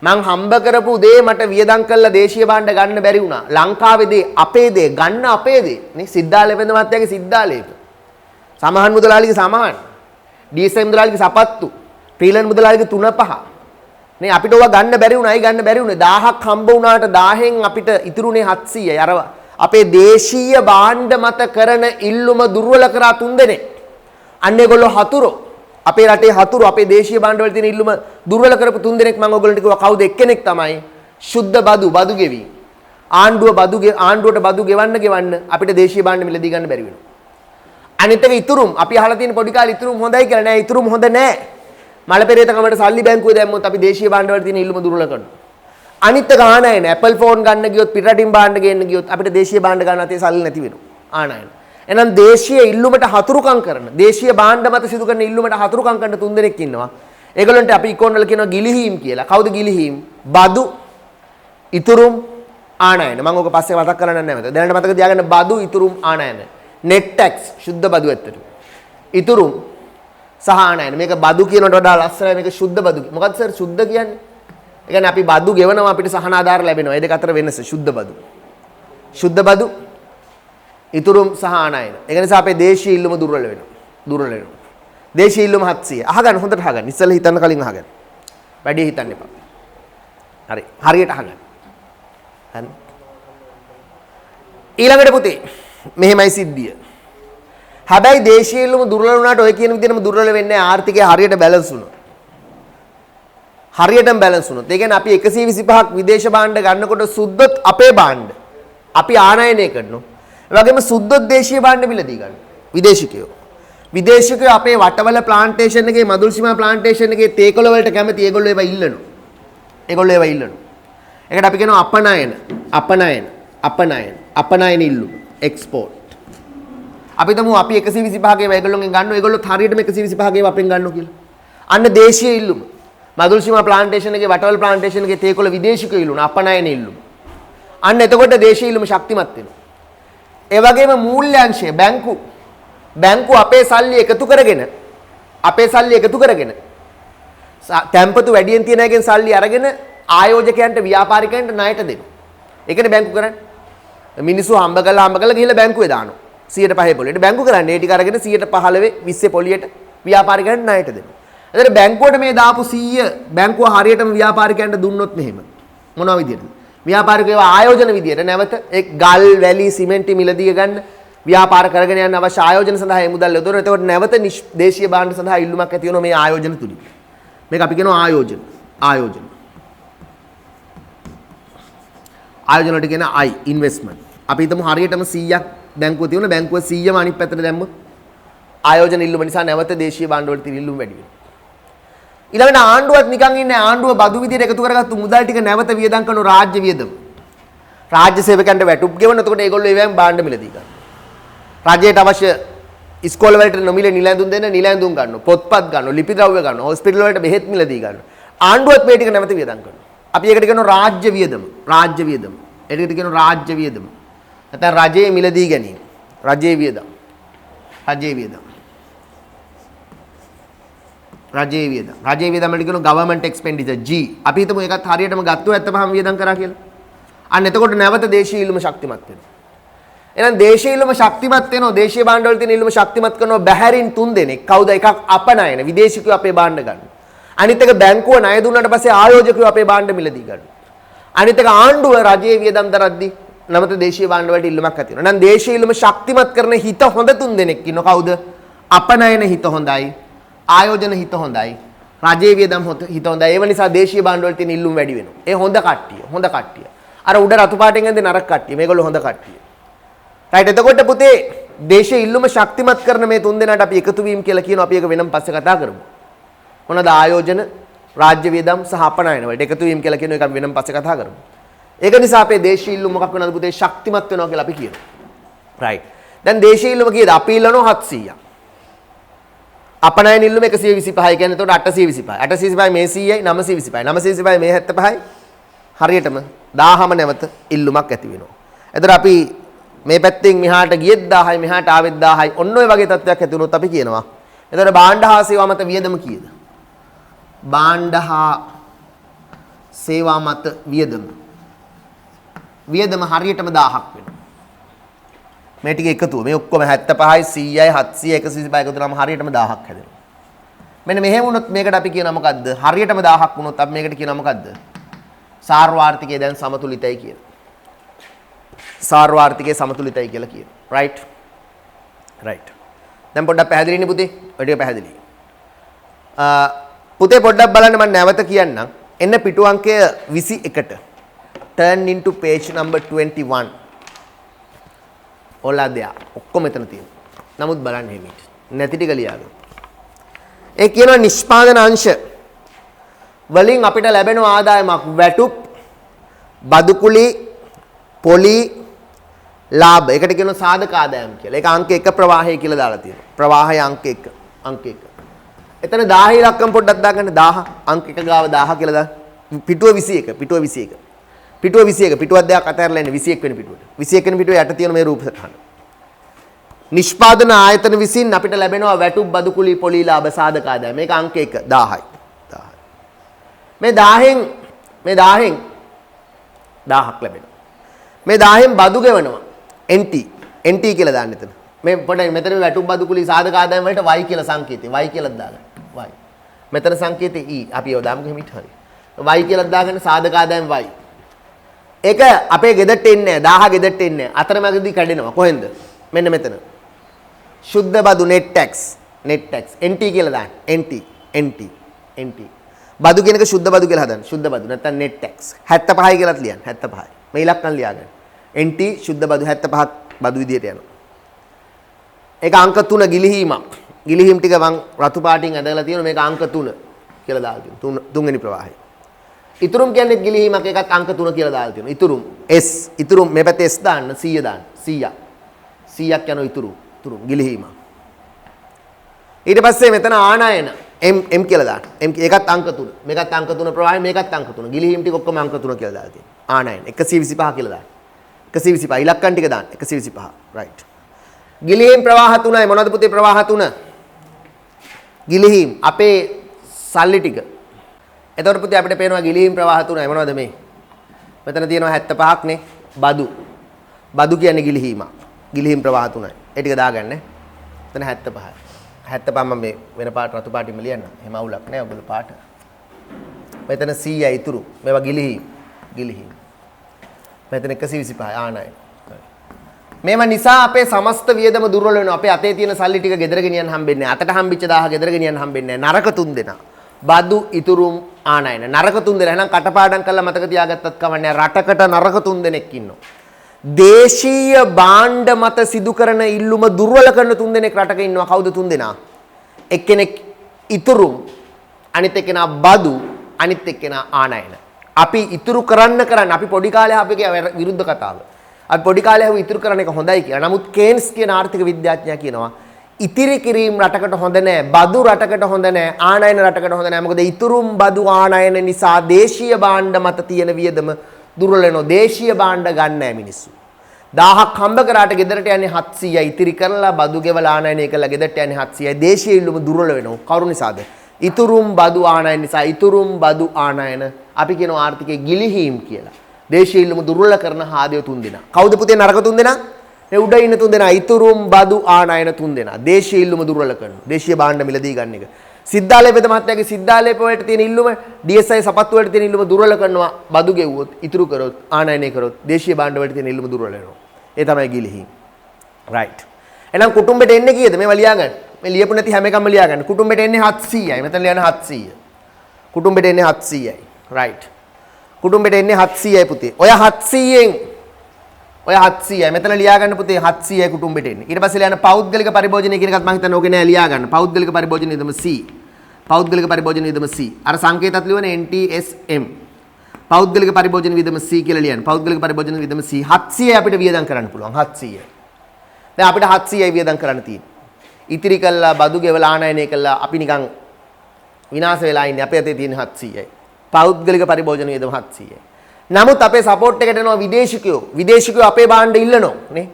මං හම්බ කරපු දේ මට වියදම් කළා දේශීය භාණ්ඩ ගන්න බැරි වුණා. ලංකාවේ දේ අපේ දේ ගන්න අපේ දේ. නේ සිද්ධාලේප වෙන මහත්තයාගේ සිද්ධාලේප. සමහන් මුදලාලිගේ සමහන්. DSI මුදලාලිගේ සපත්තු. ප්‍රීලන් මුදලාලිගේ 3-5. නේ අපිට ඕවා ගන්න බැරි වුණා. අයි ගන්න බැරි වුණේ 1000ක් හම්බ වුණාට 1000න් අපිට ඉතුරුනේ 700යි. අර අපේ දේශීය භාණ්ඩ මත කරන ඉල්ලුම දුර්වල කරා 3 දෙනෙක්. අන්න ඒගොල්ලෝ හතුරෝ. අපේ රටේ හතුරු අපේ දේශීය භාණ්ඩ වල තියෙන ඉල්ලුම දුර්වල කරපු 3 දෙනෙක් මම ඔයගොල්ලන්ට කිව්වා. කවුද? එක්කෙනෙක් තමයි සුද්ධ බදු ගෙවි. ආණ්ඩුවට බදු ගෙවන්න අපිට දේශීය භාණ්ඩ මිලදී ගන්න බැරි වෙනවා. අනිත් එක ඉතුරුම් අපි අහලා තියෙන පොඩි කාලේ ඉතුරුම් හොඳයි කියලා නෑ ඉතුරුම් හොඳ නෑ. මල පෙරේතකමට සල්ලි බැංකුවේ දැම්මොත් අපි දේශීය භාණ්ඩ වල තියෙන ඉල්ලුම දුර්වල කරනවා. අනිත් එක ආනයන Apple phone ගන්න ගියොත් පිටරටින් භාණ්ඩ ගේන්න ගියොත් අපිට දේශීය භාණ්ඩ ගන්න අතේ සල්ලි නැති වෙනවා. ආනයන. එහෙනම් දේශීය ඉල්ලුමට හතුරුකම් කරන දේශීය භාණ්ඩ මත සිදු කරන ඉල්ලුමට හතුරුකම් කරන තුන් දෙනෙක් ඉන්නවා. ඒගොල්ලන්ට අපි ඉකෝන් වල කියනවා ගිලිහීම් කියලා. කවුද ගිලිහීම්? බදු, ඉතුරුම්, ආනයන. මම ඔක පස්සේ මතක් කරන්න නැවත. දැනට මතක තියාගන්න බදු, ඉතුරුම්, ආනයන. net tax සුද්ධ බදු ඇත්තට. ඉතුරුම් සහ ආනයන. මේක බදු කියනට වඩා ලස්සනයි මේක සුද්ධ බදු. මොකද්ද සර් සුද්ධ කියන්නේ? ඒ කියන්නේ අපි බදු ගෙවනවා අපිට සහන ආධාර ලැබෙනවා. ඒ දෙක අතර වෙනස සුද්ධ බදු. සුද්ධ බදු, ඉතුරුම් සහ ආනයන. ඒක නිසා අපේ දේශීය ඉල්ලුම දුර්වල වෙනවා. දුර්වල වෙනවා. දේශීය ඉල්ලුම 700. අහගන්න හොඳට අහගන්න. ඉස්සෙල්ලා හිතන්න කලින් අහගන්න. වැඩි හිතන්න එපා. හරි. හරියට අහගන්න. හරි. ඊළඟට පුතේ මෙහෙමයි සිද්ධිය. හැබැයි දේශීය ඉල්ලුම දුර්වල වුණාට ඔය කියන විදිහටම දුර්වල වෙන්නේ ආර්ථිකය හරියට බැලන්ස් වුණොත්. හරියටම බැලන්ස් වුණොත්. ඒ කියන්නේ අපි 125ක් විදේශ භාණ්ඩ ගන්නකොට සුද්ධොත් අපේ භාණ්ඩ අපි ආනයනය කරනවා. ඒ වගේම සුද්ධොත් දේශීය භාණ්ඩ මිලදී ගන්න. විදේශිකයෝ. විදේශිකයෝ අපේ වටවල ප්ලාන්ටේෂන් එකේ මදුල් සීමා ප්ලාන්ටේෂන් එකේ තේකොළ වලට කැමති ඒගොල්ලෝ ඒවා ඉල්ලනවා. ඒගොල්ලෝ ඒවා ඉල්ලනවා. ඒකට අපි කියනවා අපනයන. අපනයන. අපනයන. අපනයන ඉල්ලුම. එක්ස්පෝර්ට්. අපි තමු අපි 125 ගේ ඒගොල්ලෝගෙන් ගන්නවා. ඒගොල්ලොත් හරියටම 125 ගේ අපෙන් ගන්නවා කියලා. අන්න දේශීය ඉල්ලුම. මදුල් සීමා ප්ලාන්ටේෂන් එකේ වටවල ප්ලාන්ටේෂන් එකේ තේකොළ විදේශිකයෝ ඉල්ලුණා. අපනයන ඉල්ලුම. අන්න එතකොට දේශීය ඉල්ලුම ශක්තිමත් වෙනවා. ඒ වගේම මූල්‍යාංශය බැංකු අපේ සල්ලි එකතු කරගෙන තැන්පතු වැඩියෙන් තියන එකෙන් සල්ලි අරගෙන ආයෝජකයන්ට ව්‍යාපාරිකයන්ට ණයට දෙනවා. ඒකනේ බැංකු කරන්නේ. මිනිස්සු හම්බ කරලා ගිහිල්ලා බැංකුවේ දානවා. 105 පොලියට බැංකු කරන්නේ. ඒ ටික අරගෙන 115 20 පොලියට ව්‍යාපාරිකයන්ට ණයට දෙනවා. එතකොට බැංකුවට මේ දාපු 100 බැංකුව හරියටම ව්‍යාපාරිකයන්ට දුන්නොත් මෙහෙම මොනවා විදියටද? ව්‍යාපාරිකයෝ ආයෝජන විදියට නැවත ඒ ගල් වැලි සිමෙන්ති මිලදී ගන්න ව්‍යාපාර කරගෙන යන අවශ්‍ය ආයෝජන සඳහා මේ මුදල් යොදවන. එතකොට නැවත දේශීය භාණ්ඩ සඳහා ඉල්ලුමක් ඇති වෙනවා මේ ආයෝජන තුලින්. මේක අපි කියනවා ආයෝජන. ආයෝජන වලට කියන I ඉන්වෙස්ට්මන්ට්. අපි හිතමු හරියටම 100ක් බැංකුව තියෙන බැංකුව 100ම අනිත් පැත්තට දැම්මොත් ආයෝජන ඉල්ලුම නිසා නැවත දේශීය භාණ්ඩ වල තියෙන ඉල්ලුම වැඩි වෙනවා. ඊළඟට ආණ්ඩුවත් නිකන් ඉන්නේ ආණ්ඩුව බදු විදියට එකතු කරගත්තු මුදල් ටික නැවත වියදම් කරන රාජ්‍ය වියදම. රාජ්‍ය සේවකයන්ට වැටුප් ගෙවන. එතකොට ඒගොල්ලෝ ඒවෙන් භාණ්ඩ මිලදී ගන්නවා. රජයට අවශ්‍ය ඉස්කෝල වලට නොමිලේ නිලැඳුම් දෙන්න නිලැඳුම් ගන්නවා. පොත්පත් ගන්නවා. ලිපි ද්‍රව්‍ය ගන්නවා. හොස්පිටල් වලට බෙහෙත් මිලදී ගන්නවා. ආණ්ඩුවත් මේ ටික නැවත වියදම් කරනවා. අපි ඒකට කියනවා රාජ්‍ය වියදම. ඒකට කියනවා රාජ්‍ය වියදම. නැත්නම් රජයේ මිලදී ගැනීම. රජයේ වියදම්. රජයේ වියදම් වලට කියනවා government expenditure G. අපි හිතමු ඒකත් හරියටම ගත්තොත් 75ම වියදම් කරා කියලා. අන්න එතකොට නැවත දේශීය ඉල්ලුම ශක්තිමත් වෙනවා. එහෙනම් දේශීය ඉල්ලුම ශක්තිමත් වෙනවා. දේශීය භාණ්ඩ වල තියෙන ඉල්ලුම ශක්තිමත් කරනවා බැහැරින් 3 දෙනෙක්. කවුද? එකක් අපනයන විදේශිකයෝ අපේ භාණ්ඩ ගන්නවා. අනිත් එක බැංකුව ණය දුන්නාට පස්සේ ආයෝජකයෝ අපේ භාණ්ඩ මිලදී ගන්නවා. අනිත් එක ආණ්ඩුව රජයේ වියදම් දරද්දී නැවත දේශීය භාණ්ඩ වලට ඉල්ලුමක් ඇති වෙනවා. එහෙනම් දේශීය ඉල්ලුම ශක්තිමත් කරන හිත හොඳ 3 දෙනෙක් ඉන්නවා. කවුද? අපනයන හිත හොඳයි. ආයෝජන හිත හොඳයි. රජයේ වියදම් හිත හොඳයි. ඒ නිසා දේශීය භාණ්ඩ වල තියෙන ඉල්ලුම වැඩි වෙනවා. ඒ හොඳ කට්ටිය. අර උඩ රතු පාටෙන් ඇඳේ නරක කට්ටිය. මේගොල්ලෝ හොඳ කට්ටිය. රයිට්. එතකොට පුතේ දේශීය ඉල්ලුම ශක්තිමත් කරන මේ 3 දෙනාට අපි එකතු වීම කියලා කියනවා. අපි ඒක වෙනම පස්සේ කතා කරමු. මොනවාද ආයෝජන, රාජ්‍ය වියදම් සහ අපනයන වලට එකතු වීම කියලා කියන එක අපි වෙනම පස්සේ කතා කරමු. ඒක නිසා අපේ දේශීය ඉල්ලුම මොකක් වෙනවද පුතේ? ශක්තිමත් වෙනවා කියලා අපි කියනවා. රයිට්. දැන් දේශීය ඉල්ලුම කීයද? අපි ඉල්ලනවා 700ක්. අපනයන ඉල්ලුම 125යි කියන්නේ එතකොට 825යි. 825යි මේ 100යි 925යි. 925යි මේ 75යි. හරියටම 1000ම නැවත ඉල්ලුමක් ඇති වෙනවා. එතකොට අපි මේ පැත්තෙන් මෙහාට ගියෙත් 1000යි මෙහාට ආවෙත් 1000යි. ඔන්න ඔය වගේ තත්ත්වයක් ඇති වුණොත් අපි කියනවා. එතකොට භාණ්ඩ හා සේවා මත වියදම කීයද? භාණ්ඩ හා සේවා මත වියදම හරියටම 1000ක් වෙනවා. මේ ටික එකතුව මේ ඔක්කොම 75යි 100යි 700යි 125 එකතු කරාම හරියටම 1000ක් හැදෙනවා. මෙන්න මෙහෙම වුණොත් මේකට අපි කියනවා මොකද්ද? හරියටම 1000ක් වුණොත් අපි මේකට කියනවා මොකද්ද? සාර්වාර්ථිකය දැන් සමතුලිතයි කියලා. සාර්වාර්ථිකය සමතුලිතයි කියලා කියනවා. රයිට්. දැන් පොඩ්ඩක් පැහැදිලිනේ පුතේ? ඔය ටික පැහැදිලි. පුතේ පොඩ්ඩක් බලන්න මම නැවත කියන්නම්. එන්න පිටු අංකය 21ට. Turn into page number 21. ඔලා දෙයක් ඔක්කොම මෙතන තියෙනවා. නමුත් බලන්න හිමිට. නැති ටික ලියාගන්න. ඒ කියනවා නිෂ්පාදන අංශ වලින් අපිට ලැබෙන ආදායමක් වැටුප්, බදුකුලි, පොලි, ලාභ. ඒකට කියනවා සාධක ආදායම් කියලා. ඒක අංක 1 ප්‍රවාහය කියලා දාලා තියෙනවා. ප්‍රවාහය අංක 1. අංක 1. එතන 1000 ඉලක්කම් පොඩ්ඩක් දාගන්න. 1000 අංක 1 ගාව 1000 කියලා දාන්න. පිටුව 21. පිටුව 21. පිටුව 21. පිටුවක් දෙකක් අතහැරලා ඉන්නේ 21 වෙනි පිටුවට. 21 වෙනි පිටුවේ යට තියෙන මේ රූප සටහන. නිෂ්පාදන ආයතන විසින් අපිට ලැබෙනවා වැටුප්, බදුකුලි, පොලි, ලාභ, සාධක ආදායම. මේක අංක 1 1000යි. 1000. මේ 1000න් 1000ක් ලැබෙනවා. මේ 1000න් බදු ගෙවනවා. NT කියලා දාන්න එතන. මේ පොඩ්ඩක් මෙතන වැටුප්, බදුකුලි, සාධක ආදායම වලට y කියලා සංකේතය. y කියලා දාගන්න. y. මෙතන සංකේතය e. අපි ඒව දාමු හිමිට හරි. y කියලා දාගන්න සාධක ආදායම y. ඒක අපේ ගෙදරට එන්නේ නැහැ. 1000 ගෙදරට එන්නේ නැහැ. අතරමැදදී කැඩෙනවා. කොහෙන්ද? මෙන්න මෙතන. शुद्ध बदु नेट टैक्स NT කියලා දාන්න NT බදු කියන එක शुद्ध බදු කියලා හදන්න शुद्ध බදු නැත්නම් net tax 75යි කියලාත් ලියන්න 75යි මේ ඉලක්කම් ලියාගන්න NT शुद्ध බදු 75ක් බදු විදියට යනවා ඒක අංක 3 ගිලිහීම් ටික මං රතු පාටින් ඇදලා තියෙනවා මේක අංක 3 කියලා දාලා තියෙනවා තුන්වෙනි ප්‍රවාහය ඉතුරුම් කියන්නේ ගිලිහීමක් එකක් අංක 3 කියලා දාලා තියෙනවා ඉතුරුම් මේ පැත්තේ S දාන්න 100 දාන්න 100ක් යනවා ඉතුරු ගිලිහීම. ඊට පස්සේ මෙතන ආනයන M කියලා දාන්න. ඒකත් අංක 3. මේකත් අංක 3 ප්‍රවාහය මේකත් අංක 3. ගිලිහීම් ටික ඔක්කොම අංක 3 කියලා දාලා තියෙනවා. ආනයන 125 කියලා දාන්න. 125 ඉලක්කම් ටික දාන්න. 125. right. ගිලිහීම් ප්‍රවාහ 3යි මොනවද පුතේ ප්‍රවාහ 3? ගිලිහීම් අපේ සල්ලි ටික. එතකොට පුතේ අපිට පේනවා ගිලිහීම් ප්‍රවාහ 3යි මොනවද මේ? මෙතන තියෙනවා 75ක් නේ. බදු කියන්නේ ගිලිහීමක්. ගිලිහීම් ප්‍රවාහ 3යි. ඒ ටික දාගන්න. එතන 75යි. 75 මම මේ වෙන පාට රතු පාටින්ම ලියන්න. එහෙම අවුලක් නැහැ ඔයගොල්ලෝ පාට. මෙතන 100යි ඉතුරු. මේවා ගිලිහීම්. මෙතන 125යි ආනයි. මේවා නිසා අපේ සමස්ත වියදම දුර්වල වෙනවා. අපේ අතේ තියෙන සල්ලි ටික ගෙදර ගෙනියන්න හම්බෙන්නේ නැහැ. අතට හම්බෙච්ච 1000 ගෙදර ගෙනියන්න හම්බෙන්නේ නැහැ. නරක 3 දෙනා. බදු ඉතුරුම් ආනයන. නරක 3 දෙනා. එහෙනම් කටපාඩම් කරලා මතක තියාගත්තත් කවන්නේ රටකට නරක 3 දෙනෙක් ඉන්නවා. දේශීය භාණ්ඩ මත සිදු කරන ඉල්ලුම දුර්වල කරන 3 දෙනෙක් රටක ඉන්නවා. කවුද 3 දෙනා? එක්කෙනෙක් ඉතුරුම්, අනිත් එක්කෙනා බදු, අනිත් එක්කෙනා ආනයන. අපි ඉතුරු කරන්න අපි පොඩි කාලේ අපේ විරුද්ධ කතාව. අපි පොඩි කාලේ ඉතුරු කරන එක හොඳයි කියලා. නමුත් කේන්ස් කියන ආර්ථික විද්‍යාඥයා කියනවා ඉතිරි කිරීම රටකට හොඳ නැහැ, බදු රටකට හොඳ නැහැ, ආනයන රටකට හොඳ නැහැ. මොකද ඉතුරුම් බදු ආනයන නිසා දේශීය භාණ්ඩ මත තියෙන වියදම දුර්වල වෙනවා. දේශීය භාණ්ඩ ගන්න නැහැ මිනිස්සු. 1000ක් හම්බ කරාට ගෙදරට යන්නේ 700යි. ඉතිරි කරලා බදු ගෙවලා ආනයනය කළා ගෙදරට යන්නේ 700යි. දේශීය ඉල්ලුම දුර්වල වෙනවා. කවුරු නිසාද? ඉතුරුම් බදු ආනයන නිසා. ඉතුරුම් බදු ආනයන අපි කියන ආර්ථිකයේ ගිලිහීම් කියලා. දේශීය ඉල්ලුම දුර්වල කරන හාදේ 3 දෙනා. කවුද පුතේ නරක 3 දෙනා? මේ උඩ ඉන්න 3 දෙනා. ඉතුරුම් බදු ආනයන 3 දෙනා. දේශීය ඉල්ලුම දුර්වල කරනවා. දේශීය භාණ්ඩ මිලදී ගන්න එක. සිද්ධාලේප මහත්තයාගේ සිද්ධාලේප වලට තියෙන ඉල්ලුම DSI සපත්තු වලට තියෙන ඉල්ලුම දුර්වල කරනවා. බදු ගෙවුවොත්, ඉතුරු කරොත්, ආනයනය කරොත් දේශීය භාණ්ඩ වලට තියෙන ඉල්ලුම දුර්වල වෙනවා. ඒ තමයි ගිලිහීම්. right. එහෙනම් කුටුම්බෙට එන්නේ කීයද? මේවා ලියා ගන්න. මේ ලියපු නැති හැම එකක්ම ලියා ගන්න. කුටුම්බෙට එන්නේ 700යි. මෙතන ලියන 700. කුටුම්බෙට එන්නේ 700යි. right. කුටුම්බෙට එන්නේ 700යි පුතේ. ඔය 700යි. මෙතන ලියා ගන්න පුතේ 700යි කුටුම්බෙට එන්නේ. ඊට පස්සේ ලියන පෞද්ගලික පරිභෝජනය කියන එකත් මම හිතන්නේ ඕකේ නෑ ලියා ගන්න. පෞද්ගලික පරිභෝජන වියදම C. පෞද්ගලික පරිභෝජන වියදම C. අර සංකේතات ලියවන NTSM. පෞද්ගලික පරිභෝජන වියදම C කියලා ලියන්න. පෞද්ගලික පරිභෝජන වියදම C 700යි අපිට වියදම් කරන්න පුළුවන්. 700යි. දැන් අපිට 700යි වියදම් කරන්න තියෙන්නේ. ඉතිරි කළා බදු ගෙවලා ආනයනය කළා අපි නිකන් විනාශ වෙලා ඉන්නේ. අපේ අතේ තියෙන 700යි. පෞද්ගලික පරිභෝජන වියදම 700යි. නමුත් අපේ සපෝට් එකට එනවා විදේශිකයෝ අපේ භාණ්ඩ ඉල්ලනවා නේ.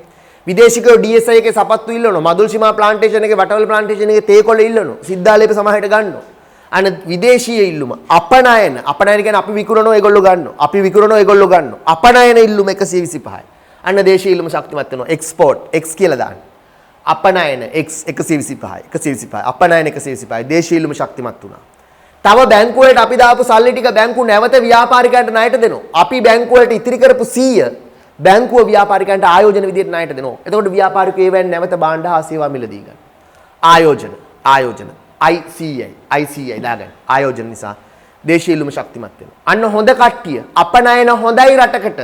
විදේශිකයෝ DSI එකේ සපත්තු ඉල්ලනවා. මදුල් සීමා ප්ලාන්ටේෂන් එකේ වටවල ප්ලාන්ටේෂන් එකේ තේකොළ ඉල්ලනවා. සිද්ධාලේප සමහරට ගන්නවා. අන විදේශීය ඉල්ලුම අපනයන කියන්නේ අපි විකුණනවා ඒගොල්ලෝ ගන්නවා. අපි විකුණනවා ඒගොල්ලෝ ගන්නවා. අපනයන ඉල්ලුම 125යි. අන්න දේශීය ඉල්ලුම ශක්තිමත් වෙනවා. එක්ස්පෝර්ට් X කියලා දාන්න. අපනයන X 125යි. අපනයන 125යි. දේශීය ඉල්ලුම ශක්තිමත් වුණා. තව බැංකුව වලට අපි දාපු සල්ලි ටික බැංකුව නැවත ව්‍යාපාරිකයන්ට ණයට දෙනවා. අපි බැංකුව වලට ඉතිරි කරපු 100 බැංකුව ව්‍යාපාරිකයන්ට ආයෝජන විදියට ණයට දෙනවා. එතකොට ව්‍යාපාරිකයෝ ඒවෙන් නැවත භාණ්ඩ හා සේවා මිලදී ගන්න. ආයෝජන ICI දාගන්න. ආයෝජන නිසා දේශීය ඉල්ලුම ශක්තිමත් වෙනවා. අන්න හොඳ කට්ටිය අපනයන හොඳයි රටකට.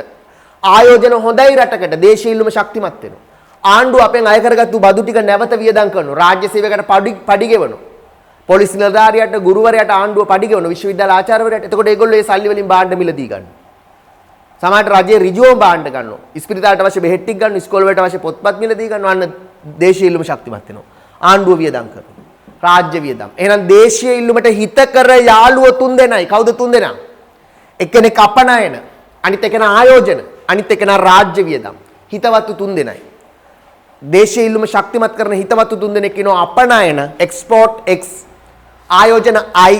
ආයෝජන හොඳයි රටකට. දේශීය ඉල්ලුම ශක්තිමත් වෙනවා. ආණ්ඩුව අපෙන් අය කරගත්තු බදු ටික නැවත වියදම් කරනවා. රාජ්‍ය සේවකයට පඩි ගෙවනවා. පොලිස් නිලධාරියට, ගුරුවරයාට ආණ්ඩුව පඩි ගෙවනවා. විශ්වවිද්‍යාල ආචාර්යවරයාට. එතකොට ඒගොල්ලෝ ඒ සල්ලි වලින් භාණ්ඩ මිලදී ගන්නවා. සමහරට රජයේ ඍජුවම භාණ්ඩ ගන්නවා. ඉස්පිරිතාලට අවශ්‍ය බෙහෙත් ටික ගන්නවා. ඉස්කෝල වලට අවශ්‍ය පොත්පත් මිලදී ගන්නවා. අන්න දේශීය ඉල්ලුම ශක්තිමත් වෙනවා. ආණ්ඩුව වියදම් කරනවා. රාජ්‍ය වියදම්. එහෙනම් දේශීය ඉල්ලුමට හිත කර යාළුවෝ 3 දෙනයි. කවුද 3 දෙනා? එක්කෙනෙක් අපනයන, අනිත් එක්කෙනා ආයෝජන, අනිත් එක්කෙනා රාජ්‍ය වියදම්. හිතවත්තු 3 දෙනයි. දේශීය ඉල්ලුම ශක්තිමත් කරන හිතවත්තු 3 දෙනෙක් ඉන්නවා. අපනයන එක්ස්පෝර්ට් X, ආයෝජන I,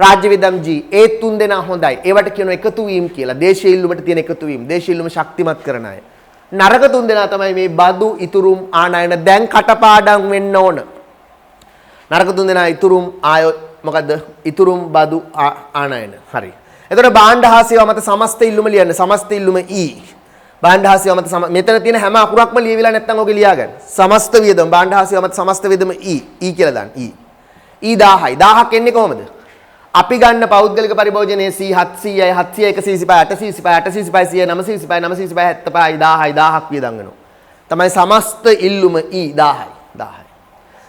රාජ්‍ය වියදම් G. ඒ 3 දෙනා හොඳයි. ඒවට කියනවා එකතු වීම කියලා. දේශීය ඉල්ලුමට තියෙන එකතු වීම. දේශීය ඉල්ලුම ශක්තිමත් කරන අය. නරක 3 දෙනා තමයි මේ බදු, ඉතුරුම්, ආනයන දැන් කටපාඩම් වෙන්න ඕන. නරක 3 දෙනා ඉතුරුම් මොකද්ද? ඉතුරුම්, බදු, ආනයන. හරි. එතකොට භාණ්ඩ හා සේවා මත සමස්ත ඉල්ලුම ලියන්න. සමස්ත ඉල්ලුම E. භාණ්ඩ හා සේවා මත මෙතන තියෙන හැම අකුරක්ම ලියවිලා නැත්නම් ඔක ලියා ගන්න. සමස්ත වියදම භාණ්ඩ හා සේවා මත සමස්ත වියදම E කියලා දාන්න. E 1000යි. 1000ක් එන්නේ කොහමද? අපි ගන්න පෞද්ගලික පරිභෝජනයේ C 700යි, 700 125, 825, 825, 100, 925, 925, 75යි, 1000යි, 1000ක් වියදම් වෙනවා. තමයි සමස්ත ඉල්ලුම E 1000යි. 1000යි.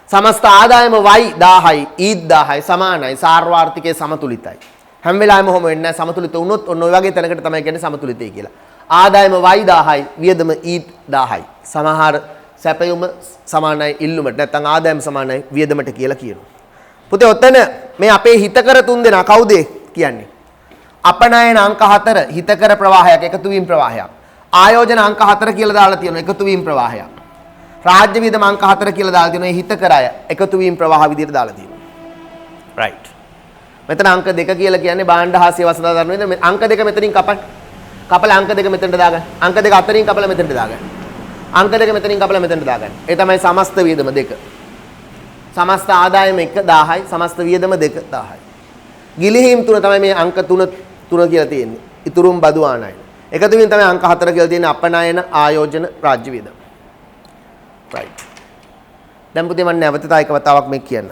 සමස්ත ආදායම Y 1000යි, E 1000යි සමානයි. සාර්වාර්ථිකයේ සමතුලිතයි. හැම වෙලාවෙම ඔහොම වෙන්නේ නැහැ. සමතුලිත වුණොත් ඔන්න ඔය වගේ තැනකට තමයි කියන්නේ සමතුලිතයි කියලා. ආදායම Y 1000යි, වියදම E 1000යි. සමහර සැපයුම සමානයි ඉල්ලුමට, නැත්නම් ආදායම සමානයි වියදමට කියලා කියනවා. පුතේ ඔතන මේ අපේ හිතකර 3 දෙනා කවුද කියන්නේ? අපනයන අංක 4 හිතකර ප්‍රවාහයක්, එකතු වීම ප්‍රවාහයක්. ආයෝජන අංක 4 කියලා දාලා තියෙනවා, එකතු වීම ප්‍රවාහයක්. රාජ්‍ය වියදම අංක 4 කියලා දාලා තියෙනවා, හිතකර අය එකතු වීම ප්‍රවාහ විදියට දාලා තියෙනවා. රයිට්. මෙතන අංක 2 කියලා කියන්නේ භාණ්ඩ හා සේවා සඳහා දරන විදිහ. අංක 2 මෙතනින් කපන්න. කපලා අංක 2 මෙතනට දාගන්න. අංක 2 අතරින් කපලා මෙතනට දාගන්න. අංක 2 මෙතනින් කපලා මෙතනට දාගන්න. ඒ තමයි සමස්ත වියදම 2. සමස්ත ආදායම 1000යි, සමස්ත වියදම 2000යි. ගිලිහීම් 3 තමයි මේ අංක 3 කියලා තියෙන්නේ. ඉතුරුම්, බදු, ආනයන. එකතු වීම තමයි අංක 4 කියලා තියෙන්නේ. අපනයන, ආයෝජන, රාජ්‍ය වියදම. රයිට්. දැන් පුතේ මම නැවත තව එක වතාවක් මේක කියන්න.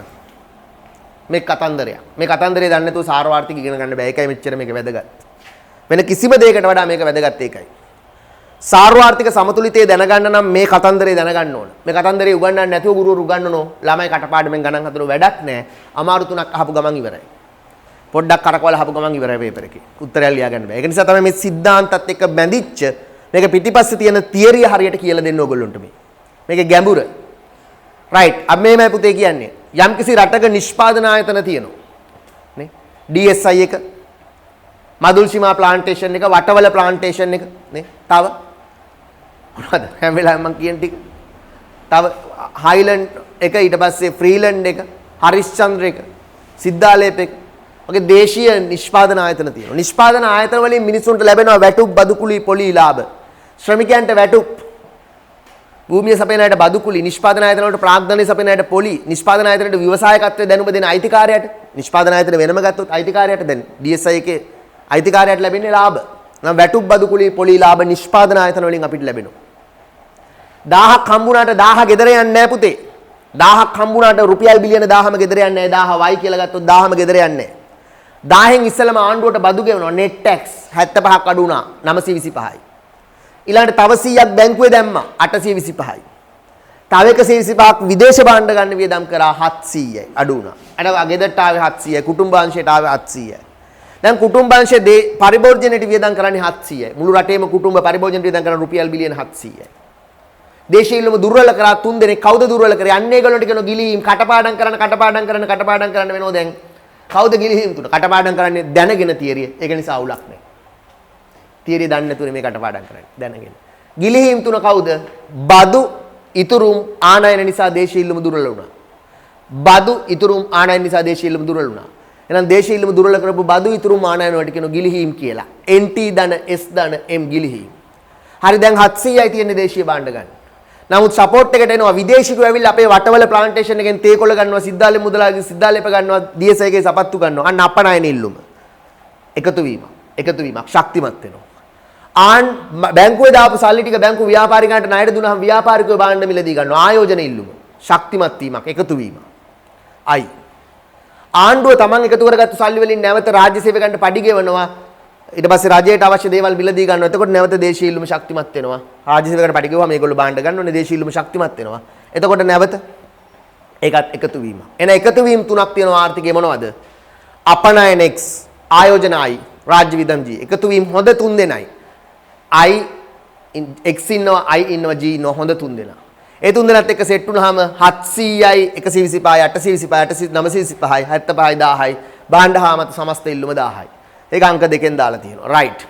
මේ කතන්දරයක්. මේ කතන්දරේ දන්නේ නැතුව සාරවාර්ථික ඉගෙන ගන්න බෑ. ඒකයි මෙච්චර මේක වැදගත්. වෙන කිසිම දෙයකට වඩා මේක වැදගත් ඒකයි. සාර්වාර්ථික සමතුලිතය දැනගන්න නම් මේ කතන්දරේ දැනගන්න ඕන. මේ කතන්දරේ උගන්වන්න නැතුව ගුරුවරු උගන්වනෝ ළමයි කටපාඩමෙන් ගණන් හදන වැඩක් නැහැ. අමාරු 3ක් අහපු ගමන් ඉවරයි. පොඩ්ඩක් කරකවලා අහපු ගමන් ඉවරයි පේපර් එකේ. උත්තරයක් ලියා ගන්න බෑ. ඒක නිසා තමයි මේ සිද්ධාන්තත් එක්ක බැඳිච්ච මේක පිටිපස්සේ තියෙන තියරිය හරියට කියලා දෙන්න ඕගොල්ලොන්ට මේ. මේකේ ගැඹුර. රයිට්. අද මේමයි පුතේ කියන්නේ. යම්කිසි රටක නිෂ්පාදන ආයතන තියෙනවා. නේ? DSI එක, මදුල්ෂිමා ප්ලාන්ටේෂන් එක, වටවල ප්ලාන්ටේෂන් එක, නේ? තව මොනවද? හැම වෙලාවෙම මම කියන ටික. තව හයිලන්ඩ් එක, ඊට පස්සේ ෆ්‍රීලන්ඩ් එක, හරිස්චන්ද්‍ර එක, සිද්ධාලේප එක. ඔගේ දේශීය නිෂ්පාදන ආයතන තියෙනවා. නිෂ්පාදන ආයතන වලින් මිනිසුන්ට ලැබෙනවා වැටුප්, බදුකුලි, පොලි ලාභ. ශ්‍රමිකයන්ට වැටුප්, භූමිය සපයන අයට බදුකුලි, නිෂ්පාදන ආයතන වලට ප්‍රාග්ධනය සපයන අයට පොලි, නිෂ්පාදන ආයතනට ව්‍යවසායකත්වයේ දැනුම දෙන අයිතිකාරයට, නිෂ්පාදන ආයතන වෙනම ගත්තොත් අයිතිකාරයට දැන් DSI එකේ අයිතිකාරයට ලැබෙන්නේ ලාභ. නම් වැටුප්, බදුකුලි, පොලි ලාභ නිෂ්පාදන ආයතන වලින් අපිට ලැබෙනවා. 1000ක් හම්බුණාට 1000 ගෙදර යන්නේ නැහැ පුතේ. 1000ක් හම්බුණාට රුපියල් බිලියන 1000ම ගෙදර යන්නේ නැහැ. 1000 වයි කියලා ගත්තොත් 1000ම ගෙදර යන්නේ නැහැ. 1000න් ඉස්සෙල්ලාම ආණ්ඩුවට බදු ගෙවනවා. net tax 75ක් අඩු වුණා 925යි. ඊළඟට තව 100ක් බැංකුවේ දැම්මා 825යි. තව 125ක් විදේශ භාණ්ඩ ගන්න වියදම් කරා 700යි අඩු වුණා. අර ගෙදරට ආවේ 700යි, කුටුම්බාංශයට ආවේ 700යි. දැන් කුටුම්බාංශයේ පරිභෝජනයට වියදම් කරන්නේ 700යි. මුළු රටේම කුටුම්බ පරිභෝජනයට වියදම් කරන රුපියල් බිලියන 700යි. දේශීය ඉල්ලුම දුර්වල කරා 3 දෙනෙක්. කවුද දුර්වල කරේ? අන්න ඒගොල්ලන්ට කියන ගිලිහීම් කටපාඩම් කරන්න වෙනෝ දැන්. කවුද ගිලිහීම් තුන? කටපාඩම් කරන්නේ දැනගෙන තියරිය. ඒක නිසා අවුලක් නැහැ. තියරිය දන්නේ නැතුනේ මේ කටපාඩම් කරන්නේ දැනගෙන. ගිලිහීම් තුන කවුද? බදු, ඉතුරුම්, ආනයන නිසා දේශීය ඉල්ලුම දුර්වල වුණා. බදු, ඉතුරුම්, ආනයන නිසා දේශීය ඉල්ලුම දුර්වල වුණා. එහෙනම් දේශීය ඉල්ලුම දුර්වල කරපු බදු, ඉතුරුම්, ආනයන වලට කියන ගිලිහීම් කියලා. NT ධන S ධන M ගිලිහීම්. හරි දැන් 700යි තියෙන්නේ දේශීය භාණ්ඩ ගන්න. නමුත් සපෝට් එකට එනවා විදේශිකයෝ ඇවිල්ලා අපේ වටවල ප්ලාන්ටේෂන් එකෙන් තේ කොළ ගන්නවා, සිද්ධාලේ මුදලාගේ සිද්ධාලේප ගන්නවා, DSI එකේ සපත්තු ගන්නවා. අන්න අපනයන ඉල්ලුම. එකතු වීමක් ශක්තිමත් වෙනවා. බැංකුවේ දාපු සල්ලි ටික බැංකු ව්‍යාපාරිකයන්ට ණයට දුන්නාම ව්‍යාපාරිකයෝ භාණ්ඩ මිලදී ගන්නවා. ආයෝජන ඉල්ලුම. ශක්තිමත් වීමක්, එකතු වීම. ආණ්ඩුව තමන් එකතු කරගත්තු සල්ලි වලින් නැවත රාජ්‍ය සේවකයන්ට පඩි ගෙවනවා. ඊට පස්සේ රජයට අවශ්‍ය දේවල් මිලදී ගන්නවා. එතකොට නැවත දේශීය ඉල්ලුම ශක්තිමත් වෙනවා. රාජ්‍ය සේවකයන්ට පැටි කිව්වම මේගොල්ලෝ භාණ්ඩ ගන්න ඕනේ දේශීය ඉල්ලුම ශක්තිමත් වෙනවා. එතකොට නැවත ඒකත් එකතු වීම. එන එකතු වීම තුනක් තියෙනවා ආර්ථිකයේ මොනවද? අපනයන X, ආයෝජන I, රාජ්‍ය වියදම් G. එකතු වීම හොඳ තුන් දෙනයි. I X ඉන්නවා, I ඉන්නවා, G ඉන්නවා හොඳ තුන් දෙනා. ඒ තුන් දෙනාත් එක්ක සෙට් වුණාම 700යි 125යි 825යි 925යි 75යි 1000යි භාණ්ඩ හා මත සමස්ත ඉල්ලුම 1000යි. ඒක අංක දෙකෙන් දාලා තියෙනවා. රයිට්.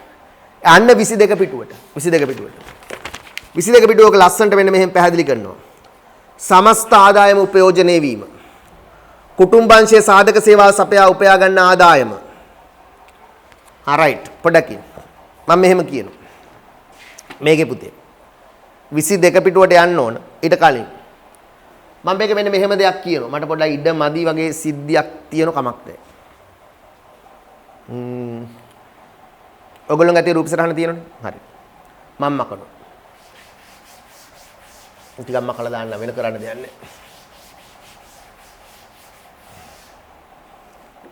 අන්න 22 පිටුවට. 22 පිටුවට. 22 පිටුවක ලස්සනට මෙන්න මෙහෙම පැහැදිලි කරනවා. සමස්ත ආදායම උපයෝජනය වීම. කුටුම්බංශයේ සාධක සේවා සපයා උපයා ගන්න ආදායම. රයිට්. පොඩකින්. මම මෙහෙම කියනවා. මේකේ පුතේ 22 පිටුවට යන්න ඕන ඊට කලින් මම මේක මෙන්න මෙහෙම දෙයක් කියනවා. මට පොඩ්ඩක් ඉඩ මදි වගේ සිද්ධියක් තියෙන කමක් නැහැ. ඔයගොල්ලෝ ගත්තේ රූප සරහන තියෙනවනේ. හරි. මම මකනවා. ටිකක් මකලා දාන්න වෙන කරන්න දෙයක් නැහැ.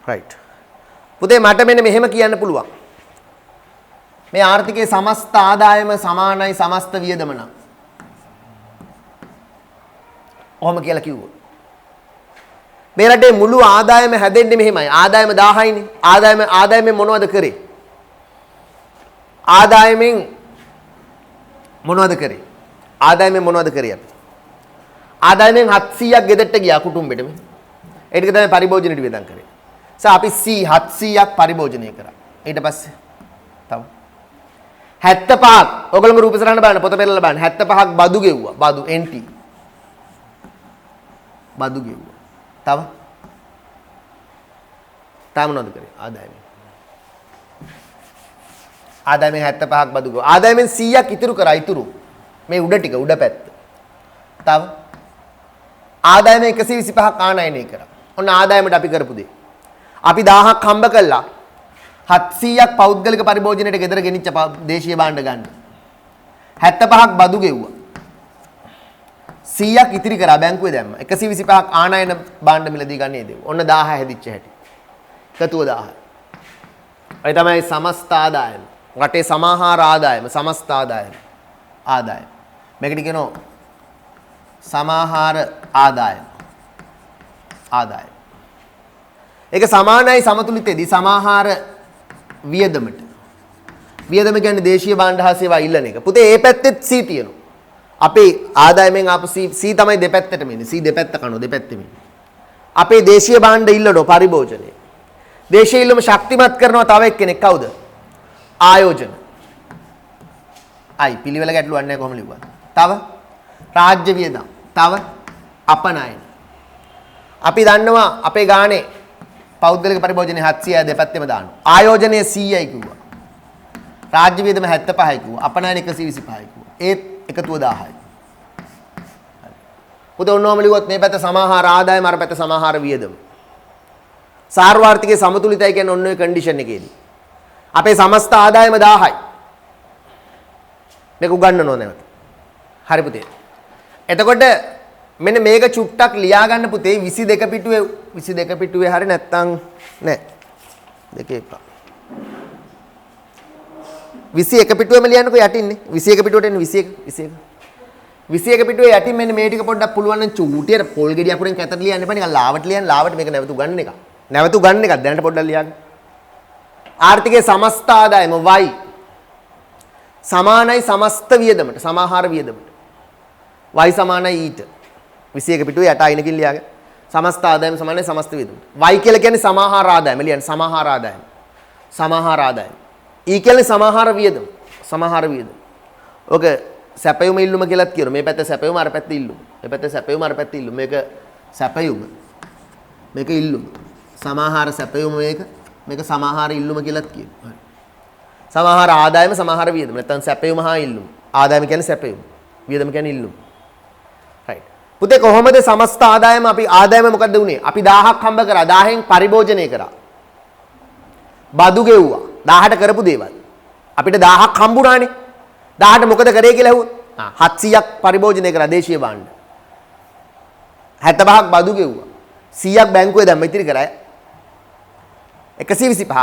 රයිට්. පුතේ මට මෙන්න මෙහෙම කියන්න පුළුවන්. මේ ආර්ථිකයේ සමස්ත ආදායම සමානයි සමස්ත වියදම නම්. ඔහොම කියලා කිව්වොත්. මේ රටේ මුළු ආදායම හැදෙන්නේ මෙහෙමයි. ආදායම 1000යිනේ. ආදායමෙන් මොනවද කරේ? ආදායමෙන් මොනවද කරේ? ආදායමෙන් මොනවද කරේ අපි? ආදායමෙන් 700ක් ගෙදරට ගියා කුටුම්බෙටම. ඒ ටික තමයි පරිභෝජනෙට වියදම් කරේ. අපි 700ක් පරිභෝජනය කරා. ඊට පස්සේ තව 75ක් ඔයගොල්ලෝ රූප සරහන බලන්න පොත පෙරලා බලන්න 75ක් බදු ගෙව්වා. බදු NT. බදු ගෙව්වා. තව මොනවද කරේ? ආදායමෙන් 75ක් බදු ගෙව්වා. ආදායමෙන් 100ක් ඉතුරු කරා. ඉතුරු මේ උඩ ටික උඩ පැත්ත. තව ආදායමෙන් 125ක් ආනයනය කරා. ඔන්න ආදායමට අපි කරපු දේ. අපි 1000ක් හම්බ කළා 700ක් පෞද්ගලික පරිභෝජනයට ගෙදර ගෙනිච්ච දේශීය භාණ්ඩ ගන්න. 75ක් බදු ගෙව්වා. 100ක් ඉතිරි කරා බැංකුවේ දැම්ම. 125ක් ආනයන භාණ්ඩ මිලදී ගන්නේ දේව. ඔන්න 1000 හැදිච්ච හැටි. එකතුව 1000. ඒ තමයි සමස්ත ආදායම. රටේ සමාහාර ආදායම, සමස්ත ආදායම. ආදායම. මේකට කියනවා සමාහාර ආදායම. ආදායම. ඒක සමානයි සමතුලිතෙදී සමාහාර වියදමට. වියදම කියන්නේ දේශීය භාණ්ඩ හා සේවා ඉල්ලන එක. පුතේ මේ පැත්තෙත් C තියෙනවා. අපේ ආදායමෙන් ආපු C තමයි දෙපැත්තටම ඉන්නේ. C දෙපැත්ත කනවා දෙපැත්තෙම ඉන්නේ. අපේ දේශීය භාණ්ඩ ඉල්ලන පරිභෝජනය. දේශීය ඉල්ලුම ශක්තිමත් කරනවා තව එක්කෙනෙක් කවුද? ආයෝජන. පිළිවෙල ගැටලුවක් නැහැ කොහොම ලිව්වද? තව රාජ්‍ය වියදම්. තව අපනයන. අපි දන්නවා අපේ ගානේ පෞද්ගලික පරිභෝජනයේ 700යි දෙපැත්තෙම දානවා. ආයෝජනයේ 100යි කිව්වා. රාජ්‍ය වියදම 75යි කිව්වා. අපනයන 125යි කිව්වා. ඒත් එකතුව 1000යි. පුතේ ඔන්නෝම ලිව්වොත් මේ පැත්ත සමාහාර ආදායම අර පැත්ත සමාහාර වියදම. සාර්වත්‍රිකයේ සමතුලිතයි කියන්නේ ඔන්න ඔය කන්ඩිෂන් එකේදී. අපේ සමස්ත ආදායම 1000යි. මේක උගන්වනවා නැවත. හරි පුතේ. එතකොට මෙන්න මේක චුට්ටක් ලියා ගන්න පුතේ 22 පිටුවේ හරි නැත්තම් නෑ. දෙකේ එකක්. 21 පිටුවෙම ලියන්නකෝ යටින්නේ. 21 පිටුවට එන්නේ 21. 21 පිටුවේ යටින් මෙන්න මේ ටික පොඩ්ඩක් පුළුවන් නම් චූටියට පොල් ගෙඩි අකුරෙන් කැතට ලියන්න එපා නිකන් ලාවට ලියන්න. ලාවට මේක නැවත උගන්න එක. නැවත උගන්න එකක් දැනට පොඩ්ඩක් ලියන්න. ආර්ථිකයේ සමස්ත ආදායම Y සමානයි සමස්ත වියදමට සමාහාර වියදමට. Y සමානයි ඊට. 21 පිටුවේ යට අයිනකින් ලියාගෙන සමස්ත ආදායම සමානයි සමස්ත වියදමට. Y කියලා කියන්නේ සමාහාර ආදායම ලියන්න සමාහාර ආදායම. සමාහාර ආදායම. E කියන්නේ සමාහාර වියදම. සමාහාර වියදම. ඔක සැපයුම ඉල්ලුම කියලාත් කියනවා. මේ පැත්ත සැපයුම අර පැත්ත ඉල්ලුම. මේ පැත්ත සැපයුම අර පැත්ත ඉල්ලුම. මේක සැපයුම. මේක ඉල්ලුම. සමාහාර සැපයුම මේක සමාහාර ඉල්ලුම කියලාත් කියනවා. හරි. සමාහාර ආදායම සමාහාර වියදම. නැත්නම් සැපයුම හා ඉල්ලුම. ආදායම කියන්නේ සැපයුම. වියදම කියන්නේ ඉල්ලුම. රයිට්. පුතේ කොහොමද සමස්ත ආදායම අපි ආදායම මොකද්ද උනේ? අපි 1000ක් හම්බ කරා. 1000න් පරිභෝජනය කරා. බදු ගෙව්වා. 1000ට කරපු දේවල්. අපිට 1000ක් හම්බුණානේ. 1000ට මොකද කරේ කියලා ඇහුවොත් 700ක් පරිභෝජනය කරා දේශීය භාණ්ඩ. 75ක් බදු ගෙව්වා. 100ක් බැංකුවේ දැම්ම ඉතිරි කරා 125ක්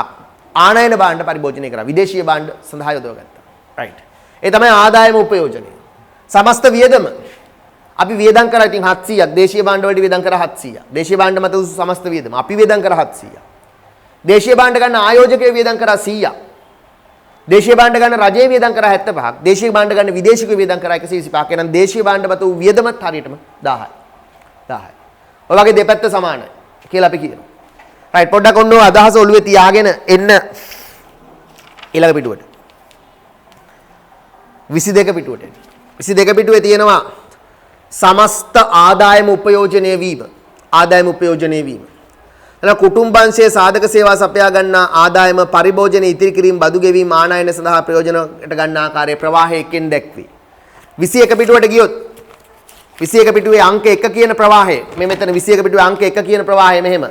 ආනයන භාණ්ඩ පරිභෝජනය කරා. විදේශීය භාණ්ඩ සඳහා යොදවගත්තා. රයිට්. ඒ තමයි ආදායම උපයෝජනය. සමස්ත වියදම අපි වියදම් කරා ඉතින් 700ක්. දේශීය භාණ්ඩ වලට වියදම් කරා 700ක්. දේශීය භාණ්ඩ මත සමස්ත වියදම අපි වියදම් කරා 700ක්. දේශීය භාණ්ඩ ගන්න ආයෝජකයෝ වියදම් කරා 100ක්. දේශීය භාණ්ඩ ගන්න රජයේ වියදම් කරා 75ක්. දේශීය භාණ්ඩ ගන්න විදේශිකයෝ වියදම් කරා 125ක්. එහෙනම් දේශීය භාණ්ඩ මත වියදමත් හරියටම 10යි. 10යි. ඔය වගේ දෙපැත්ත සමානයි කියලා අපි කියනවා. රයිට් පොඩ්ඩක් ඔන්න ඔය අදහස ඔළුවේ තියාගෙන එන්න ඊළඟ පිටුවට. 22 පිටුවට. 22 පිටුවේ තියෙනවා සමස්ත ආදායම උපයෝජනය වීම. ආදායම උපයෝජනය වීම. එතන කුටුම්බංශයේ සාධක සේවා සපයා ගන්නා ආදායම පරිභෝජන ඉතිරි කිරීම බදු ගෙවීම ආනයන සඳහා ප්‍රයෝජනකට ගන්න ආකාරයේ ප්‍රවාහයකින් දැක්වේ. 21 පිටුවට ගියොත් 21 පිටුවේ අංක 1 කියන ප්‍රවාහය මේ මෙතන 21 පිටුවේ අංක 1 කියන ප්‍රවාහය මෙහෙම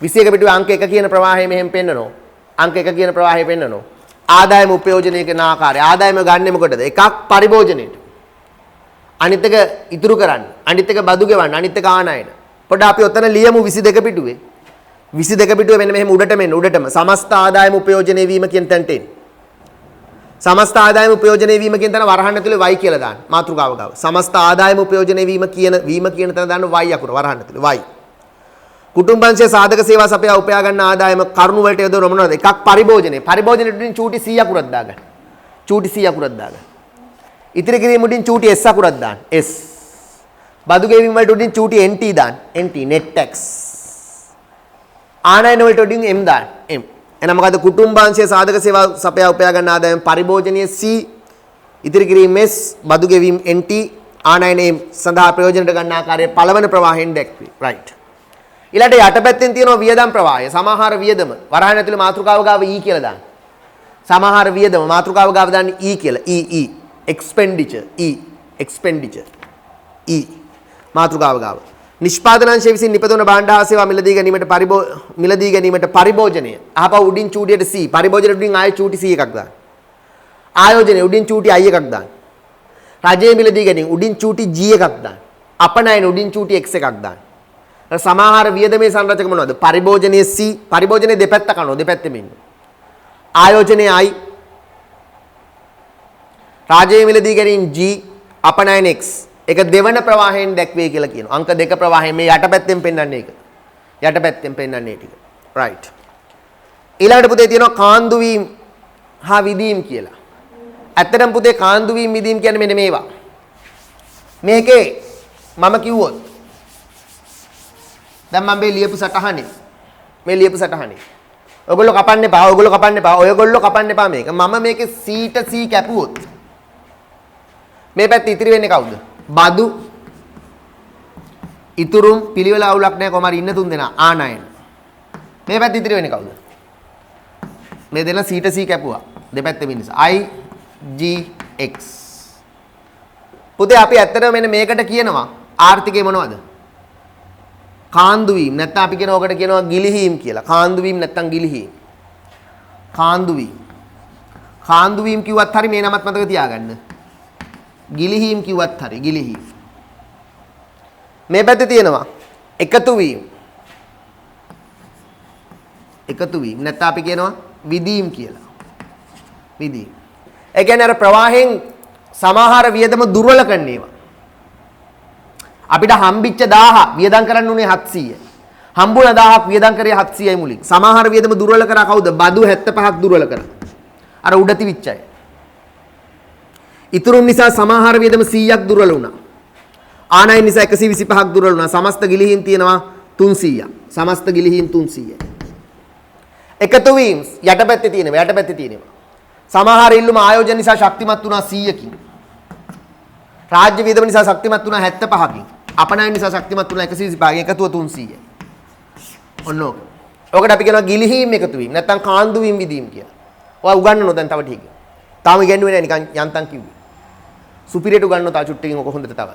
21 පිටුවේ අංක 1 කියන ප්‍රවාහය මෙහෙම පෙන්නනවා. අංක 1 කියන ප්‍රවාහය පෙන්නනවා. ආදායම උපයෝජනය කරන ආකාරය. ආදායම ගන්නෙ මොකටද? එකක් පරිභෝජනයට. අනිත් එක ඉතුරු කරන්න. අනිත් එක බදු ගෙවන්න. අනිත් එක ආනයන. පොඩ්ඩක් අපි ඔතන ලියමු 22 පිටුවේ. 22 පිටුවේ මෙන්න මෙහෙම උඩට මෙන්න උඩටම සමස්ත ආදායම උපයෝජනය වීම කියන තැනට එන්න. සමස්ත ආදායම උපයෝජනය වීම කියන තැන වරහන් ඇතුලේ y කියලා දාන්න. මාතෘකාව ගාව. සමස්ත ආදායම උපයෝජනය වීම කියන තැන දාන්න y අකුර වරහන් ඇතුලේ y. කුටුම්බංශයේ සාධක සේවා සපයා උපයා ගන්න ආදායම කරුණු වලට යොදවන මොනවද? එකක් පරිභෝජනය. පරිභෝජනෙට උඩින් චූටි c අකුරක් දාගන්න. චූටි c අකුරක් දාගන්න. ඉතිරි කිරීම උඩින් චූටි s අකුරක් දාන්න. s. බදු ගෙවීම වලට උඩින් චූටි nt දාන්න. nt net tax. ආනයන වලට උඩින් m දාන්න. m. එහෙනම් මොකද කුටුම්බංශයේ සාධක සේවා සපයා උපයා ගන්න ආදායම පරිභෝජනීය c ඉතිරි කිරීම s බදු ගෙවීම nt ආනයන m සඳහා ප්‍රයෝජනට ගන්න ආකාරයේ පළවන ප්‍රවාහයෙන් දැක්වේ. right. ඊළඟට යටපැත්තෙන් තියෙනවා වියදම් ප්‍රවාහය. සමහර වියදම වරහන් ඇතුලේ මාතෘකාව ගාව e කියලා දාන්න. සමහර වියදම මාතෘකාව ගාව දාන්න e කියලා. e expenditure expenditure e මාතෘකාව ගාව. නිෂ්පාදනාංශය විසින් නිපදවන භාණ්ඩ හා සේවා මිලදී ගැනීමට පරිභෝජනය. අහපව උඩින් චූටියට c පරිභෝජනෙට උඩින් ආයෙ චූටි c එකක් දාන්න. ආයෝජනය උඩින් චූටි i එකක් දාන්න. රජයේ මිලදී ගැනීම උඩින් චූටි g එකක් දාන්න. අපනයන උඩින් චූටි x එකක් දාන්න. සමහර වියදමේ සංරචක මොනවද? පරිභෝජනයේ c පරිභෝජනයේ දෙපැත්ත කනවා දෙපැත්තෙම ඉන්න. ආයෝජනයේ i රාජ්‍ය මිලදී ගැනීම g අපනයන x ඒක දෙවන ප්‍රවාහයෙන් දැක්වේ කියලා කියනවා. අංක 2 ප්‍රවාහයෙන් මේ යටපැත්තෙන් පෙන්වන්නේ ඒක. යටපැත්තෙන් පෙන්වන්නේ ටික. right. ඊළඟට පුතේ තියෙනවා කාන්දු වීම හා විදීම් කියලා. ඇත්තටම පුතේ කාන්දු වීම විදීම් කියන්නේ මෙන්න මේවා. මේකේ මම කිව්වොත් දැන් මම මේ ලියපු සටහනේ ඔයගොල්ලෝ කපන්න එපා ඔයගොල්ලෝ කපන්න එපා මේක මම මේකේ c ට c කැපුවොත් මේ පැත්ත ඉතිරි වෙන්නේ කවුද? බදු ඉතුරුම් පිළිවෙල අවුලක් නැහැ කොහමද ඉන්න තුන් දෙනා ආනයන මේ පැත්ත ඉතිරි වෙන්නේ කවුද? මේ දෙන c ට c කැපුවා දෙපැත්තෙම ඉන්න නිසා i g x පුතේ අපි ඇත්තටම මෙන්න මේකට කියනවා ආර්ථිකය මොනවද? කාන්දු වීම නැත්නම් අපි කියන ඔකට කියනවා ගිලිහීම් කියලා. කාන්දු වීම නැත්නම් ගිලිහීම්. කාන්දු වීම කිව්වත් හරි මේ නමත් මතක තියාගන්න. ගිලිහීම් කිව්වත් හරි ගිලිහීම්. මේ පැත්තේ තියෙනවා එකතු වීම. නැත්නම් අපි කියනවා විදීම් කියලා. විදීම්. ඒ කියන්නේ අර ප්‍රවාහයෙන් සමහර වියදම දුර්වල කරන ඒවා. අපිට හම්බිච්ච 1000 වියදම් කරන්න උනේ 700. හම්බුණ 1000ක් වියදම් කරේ 700යි මුලින්. සමහර වියදම දුර්වල කරා කවුද? බදු 75ක් දුර්වල කරා. අර උඩ තිබිච්ච අය. ඉතුරුන් නිසා සමහර වියදම 100ක් දුර්වල වුණා. ආනයන නිසා 125ක් දුර්වල වුණා. සමස්ත ගිලිහීම් තියෙනවා 300ක්. සමස්ත ගිලිහීම් 300යි. එකතු වීම යටපැත්තේ තියෙනවා. සමහර ඉල්ලුම ආයෝජන නිසා ශක්තිමත් වුණා 100කින්. රාජ්‍ය වියදම නිසා ශක්තිමත් වුණා 75කින්. අපනයන නිසා ශක්තිමත් වුණා 125කින්. එකතුව 300යි. ඔන්න ඕක. ඔකට අපි කියනවා ගිලිහීම් එකතු වීම. නැත්නම් කාන්දු වීම විදීම් කියලා. ඔයා උගන්වනවා දැන් තව ටික. තාම ඉගෙනුවේ නැහැ නිකන් යන්තම් කිව්වේ. සුපිරියට උගන්වනවා තා චුට්ටකින් ඔක හොඳට තවත්.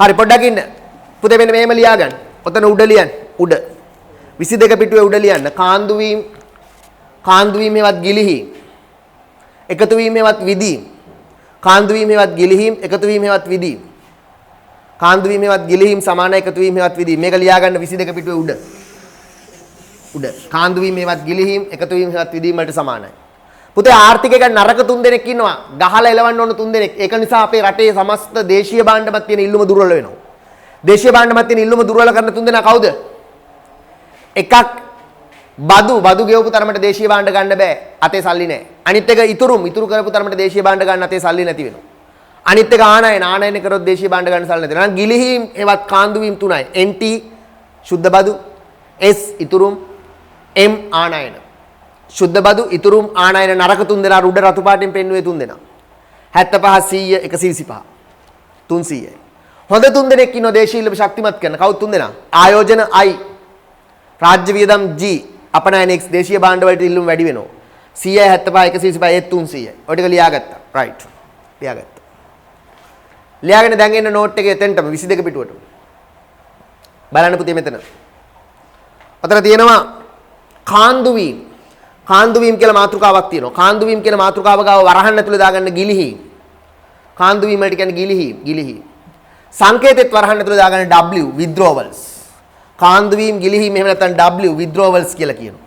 හරි පොඩ්ඩක් ඉන්න. පුතේ මෙන්න මෙහෙම ලියා ගන්න. ඔතන උඩ ලියන්න. උඩ 22 පිටුවේ උඩ ලියන්න. කාන්දු වීම හේවත් ගිලිහීම්. එකතු වීම හේවත් විදීම්. කාන්දු වීම හේවත් ගිලිහීම්. එකතු වීම හේවත් විදීම්. කාන්දු වීම හේවත් ගිලිහීම් සමාන එකතු වීම හේවත් විදීම්. මේක ලියා ගන්න 22 පිටුවේ උඩ. උඩ. කාන්දු වීම හේවත් ගිලිහීම් එකතු වීම හේවත් විදීම් වලට සමානයි. පුතේ ආර්ථිකය ගැන නරක 3 දෙනෙක් ඉන්නවා. ගහලා එලවන්න ඕන 3 දෙනෙක්. ඒක නිසා අපේ රටේ සමස්ත දේශීය භාණ්ඩමත් තියෙන ඉල්ලුම දුර්වල වෙනවා. දේශීය භාණ්ඩමත් තියෙන ඉල්ලුම දුර්වල කරන 3 දෙනා කවුද? එකක් බදු ගෙවපු තරමට දේශීය භාණ්ඩ ගන්න බෑ. අතේ සල්ලි නැහැ. අනිත් එක ඉතුරු කරපු තරමට දේශීය භාණ්ඩ ගන්න අතේ සල්ලි නැති වෙනවා. අනිත් එක ආනයන කරොත් දේශීය භාණ්ඩ ගන්න සල්ලි නැති වෙනවා. ගිලිහීම් හේවත් කාන්දු වීම තුනයි. NT සුද්ධ බදු, S ඉතුරුම්, M ආනයන. සුද්ධ බදු ඉතුරුම් ආනයන නරක 3 දෙනා උඩ රතු පාටින් පෙන්වුවේ 3 දෙනා. 75 100 125 300යි. හොඳ 3 දෙනෙක් ඉන්නෝ දේශීය ඉල්ලුම ශක්තිමත් කරන. කවුද 3 දෙනා? ආයෝජන I, රාජ්‍ය වියදම් G, අපනයන X දේශීය භාණ්ඩ වලට ඉල්ලුම වැඩි වෙනවා. 100 75 125 300යි. ඔය ටික ලියාගත්තා. රයිට්. ලියාගත්තා. ලියාගෙන දැන් එන්න නෝට් එකේ එතෙන්ටම 22 පිටුවට. බලන්න පුතේ මෙතන. අතන තියෙනවා කාන්දු වීම. කාන්දු වීම කියලා මාතෘකාවක් තියෙනවා. කාන්දු වීම කියන මාතෘකාව ගාව වරහන් ඇතුලේ දාගන්න ගිලිහීම්. කාන්දු වීම වලට කියන්නේ ගිලිහීම්. සංකේතෙත් වරහන් ඇතුලේ දාගන්න W withdrawals. කාන්දු වීම ගිලිහීම එහෙම නැත්නම් W withdrawals කියලා කියනවා.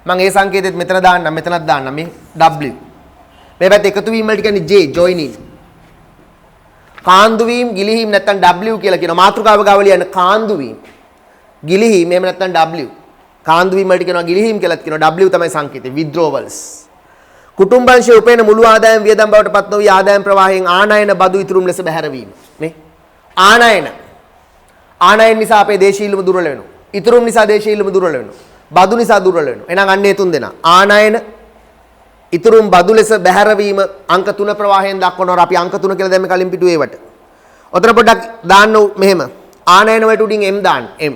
මම ඒ සංකේතෙත් මෙතන දාන්නම් මෙතනත් දාන්නම් මේ W. මේ පැත්ත එකතු වීම වලට කියන්නේ J joining. කාන්දු වීම ගිලිහීම නැත්නම් W කියලා කියනවා. මාතෘකාව ගාව ලියන්න කාන්දු වීම. ගිලිහීම එහෙම නැත්නම් W. කාන්දු වීම වලට කියනවා ගිලිහීම කියලාත් කියනවා. W තමයි සංකේතය withdrawals. කුටුම්බංශයේ උපයන මුළු ආදායම් වියදම් බවට පත් නොවි ආදායම් ප්‍රවාහයෙන් ආනයන බදු ඉතුරුම් ලෙස බැහැරවීම. නේ? ආනයන නිසා අපේ දේශීය ඉල්ලුම දුර්වල වෙනවා. ඉතුරුම් නිසා දේශීය ඉල්ලුම දුර්වල වෙනවා. බදු නිසා දුර්වල වෙනවා. එහෙනම් අන්නේ 3 දෙනා. ආනයන ඉතුරුම් බදු ලෙස බැහැරවීම අංක 3 ප්‍රවාහයෙන් දක්වනවා. අපි අංක 3 කියලා දැම්මේ කලින් පිටුවේ වට. ඔතන පොඩ්ඩක් දාන්න මෙහෙම. ආනයන වලට උඩින් M දාන්න. M.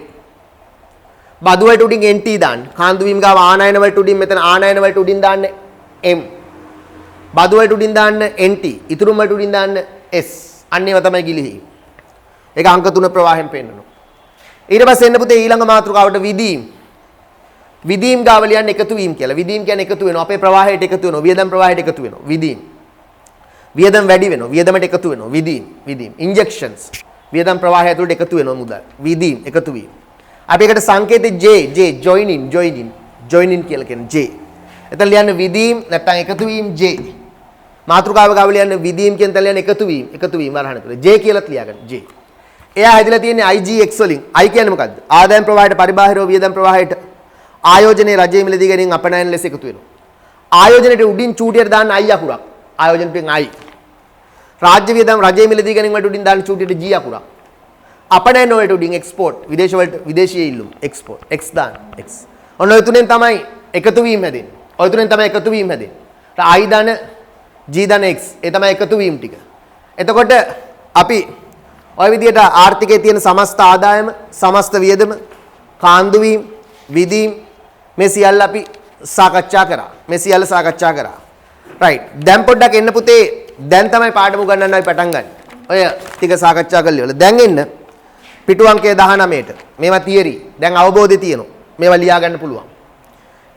බදු වලට උඩින් NT දාන්න. කාන්දු වීම ගාව ආනයන වලට උඩින් මෙතන ආනයන වලට උඩින් දාන්න M. බදු වලට උඩින් දාන්න NT. ඉතුරුම් වලට උඩින් දාන්න S. අන්න ඒවා තමයි ගිලිහීම. ඒක අංක 3 ප්‍රවාහයෙන් පෙන්නනවා. ඊට පස්සේ එන්න පුතේ ඊළඟ මාතෘකාවට විදීම්. විදීම් ගාව ලියන්නේ එකතු වීම කියලා. විදීම් කියන්නේ එකතු වෙනවා. අපේ ප්‍රවාහයට එකතු වෙනවා. වියදම් ප්‍රවාහයට එකතු වෙනවා. විදීම්. වියදම් වැඩි වෙනවා. වියදමට එකතු වෙනවා. විදීම්. ඉන්ජෙක්ෂන්ස්. වියදම් ප්‍රවාහය ඇතුළට එකතු වෙනවා මුදල්. විදීම් එකතු වීම. අපි එකට සංකේතය J joining කියලා කියන්නේ J. එතන ලියන්නේ විදීම් නැත්නම් එකතු වීම J. මාතෘකාව ගාව ලියන්නේ විදීම් කියන තැන ලියන්නේ එකතු වීම වරහණ තුල J කියලාත් ලියාගන්න J. එයා හැදිලා තියෙන්නේ IGX වලින්. I කියන්නේ මොකද්ද? ආදායම් ප්‍රවාහයට පරිබාහිරව වියදම් ප්‍රවාහයට ආයෝජනයේ රජයේ මිලදී ගැනීම අපනයන ලෙස එකතු වෙනවා. ආයෝජනයේ උඩින් චූටියට දාන්න I අකුරක්. ආයෝජනයෙන් I. රාජ්‍ය වියදම් රජයේ මිලදී ගැනීම වලට උඩින් දාන්න චූටියට G අකුරක්. අපනයන වලට උඩින් එක්ස්පෝර්ට් විදේශ වලට විදේශීය ඉල්ලුම් එක්ස්පෝර්ට් X දාන්න X. ඔන්න ඔය තුනෙන් තමයි එකතු වීම හැදෙන්නේ. ඔය තුනෙන් තමයි එකතු වීම හැදෙන්නේ. I දාන G දාන X. ඒ තමයි එකතු වීම ටික. එතකොට අපි ඔය විදිහට ආර්ථිකයේ තියෙන සමස්ත ආදායම, සමස්ත වියදම, කාන්දු වීම, විදීම් මේ සියල්ල අපි සාකච්ඡා කරා. රයිට්. දැන් පොඩ්ඩක් එන්න පුතේ. දැන් තමයි පාඩම උගන්වන්න අපි පටන් ගන්න. ඔය ටික සාකච්ඡා කරලා ඉවරලා. දැන් එන්න පිටු අංකය 19ට. මේවා තියරි. දැන් අවබෝධය තියෙනවා. මේවා ලියා ගන්න පුළුවන්.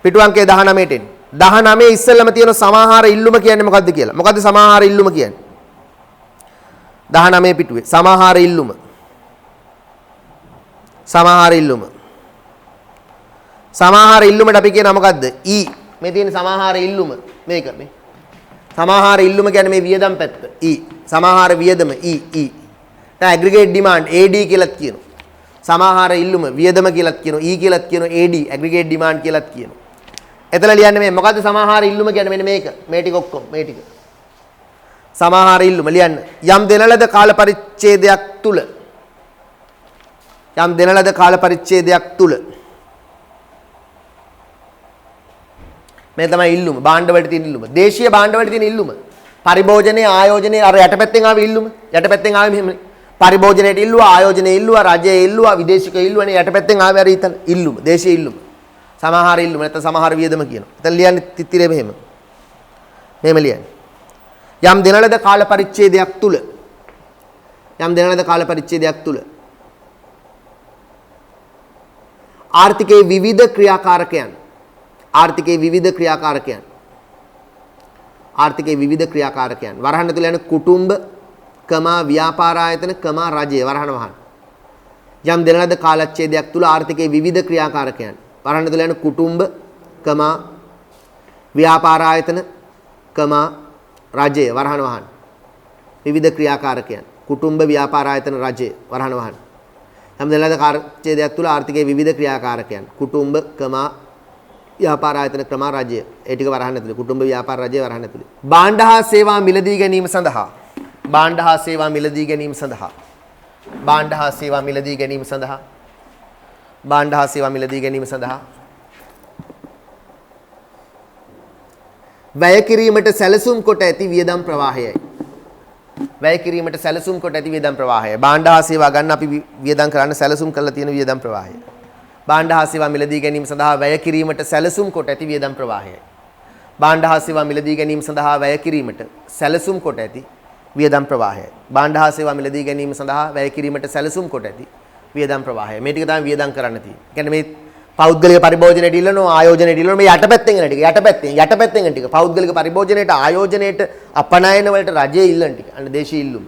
පිටු අංකය 19ට එන්න. 19 ඉස්සෙල්ලම තියෙන සමාහාර ඉල්ලුම කියන්නේ මොකද්ද කියලා. මොකද්ද සමාහාර ඉල්ලුම කියන්නේ? 19 පිටුවේ සමාහාර ඉල්ලුම. සමාහාර ඉල්ලුමට අපි කියනවා මොකද්ද? E. මේ තියෙන සමාහාර ඉල්ලුම මේක මේ. සමාහාර ඉල්ලුම කියන්නේ මේ වියදම් පැත්ත. E. සමාහාර වියදම E. දැන් ඇග්‍රීගේට් ඩිමාන්ඩ් AD කියලාත් කියනවා. සමාහාර ඉල්ලුම වියදම කියලාත් කියනවා. E කියලාත් කියනවා. AD ඇග්‍රීගේට් ඩිමාන්ඩ් කියලාත් කියනවා. එතන ලියන්නේ මේ මොකද්ද සමාහාර ඉල්ලුම කියන්නේ මෙන්න මේක. මේ ටික ඔක්කොම මේ ටික. සමාහාර ඉල්ලුම ලියන්න. යම් දෙන ලද කාල පරිච්ඡේදයක් තුල මේ තමයි ඉල්ලුම. භාණ්ඩ වලට තියෙන ඉල්ලුම. දේශීය භාණ්ඩ වලට තියෙන ඉල්ලුම. පරිභෝජනයේ ආයෝජනයේ අර යටපැත්තෙන් ආවේ ඉල්ලුම. යටපැත්තෙන් ආවේ මෙහෙම. පරිභෝජනයේට ඉල්ලුවා, ආයෝජනයේ ඉල්ලුවා, රජයේ ඉල්ලුවා, විදේශික ඉල්ලුවානේ යටපැත්තෙන් ආවේ අර ඊතන ඉල්ලුම. දේශීය ඉල්ලුම. සමාහාර ඉල්ලුම නැත්නම් සමාහාර වියදම කියනවා. එතන ලියන්නේ තිත්තිරේ මෙහෙම. මෙහෙම ලියන්නේ. යම් දෙන ලද කාල පරිච්ඡේදයක් තුල ආර්ථිකයේ විවිධ ක්‍රියාකාරකයන් වරහන් තුල යන කුටුම්බ ව්‍යාපාර ආයතන රජය වරහන වහන යම් දෙන ලද කාලච්ඡේදයක් තුල ආර්ථිකයේ විවිධ ක්‍රියාකාරකයන් වරහන් ඇතුළේ යන කුටුම්බ, කමා ව්‍යාපාර ආයතන, කමා රජය වරහන් වහන්න. විවිධ ක්‍රියාකාරකයන්. කුටුම්බ, ව්‍යාපාර ආයතන, රජය වරහන් වහන්න. හැම දෙලද කාර්යචේදයක් තුල ආර්ථිකයේ විවිධ ක්‍රියාකාරකයන්. කුටුම්බ, කමා ව්‍යාපාර ආයතන, ක්‍රමා රජය. ඒ ටික වරහන් ඇතුළේ. කුටුම්බ, ව්‍යාපාර, රජය වරහන් ඇතුළේ. භාණ්ඩ හා සේවා මිලදී ගැනීම සඳහා. භාණ්ඩ හා සේවා මිලදී ගැනීම සඳහා. භාණ්ඩ හා සේවා මිලදී ගැනීම සඳහා. භාණ්ඩ හා සේවා මිලදී ගැනීම සඳහා වැය කිරීමට සැලසුම් කොට ඇති වියදම් ප්‍රවාහයයි. වැය කිරීමට සැලසුම් කොට ඇති වියදම් ප්‍රවාහය. භාණ්ඩ හා සේවා ගන්න අපි වියදම් කරන්න සැලසුම් කරලා තියෙන වියදම් ප්‍රවාහය. භාණ්ඩ හා සේවා මිලදී ගැනීම සඳහා වැය කිරීමට සැලසුම් කොට ඇති වියදම් ප්‍රවාහයයි. භාණ්ඩ හා සේවා මිලදී ගැනීම සඳහා වැය කිරීමට සැලසුම් කොට ඇති වියදම් ප්‍රවාහයයි. භාණ්ඩ හා සේවා මිලදී ගැනීම සඳහා වැය කිරීමට සැලසුම් කොට ඇති වියදම් ප්‍රවාහය. මේ ටික තමයි වියදම් කරන්න තියෙන්නේ. ඒ කියන්නේ මේ පෞද්ගලික පරිභෝජනයට ඉල්ලනවා, ආයෝජනයට ඉල්ලනවා. මේ යටපැත්තෙන් එන ටික යටපැත්තෙන් එන ටික පෞද්ගලික පරිභෝජනයට, ආයෝජනයට, අපනයන වලට රජයේ ඉල්ලන ටික. අන්න දේශීය ඉල්ලුම්.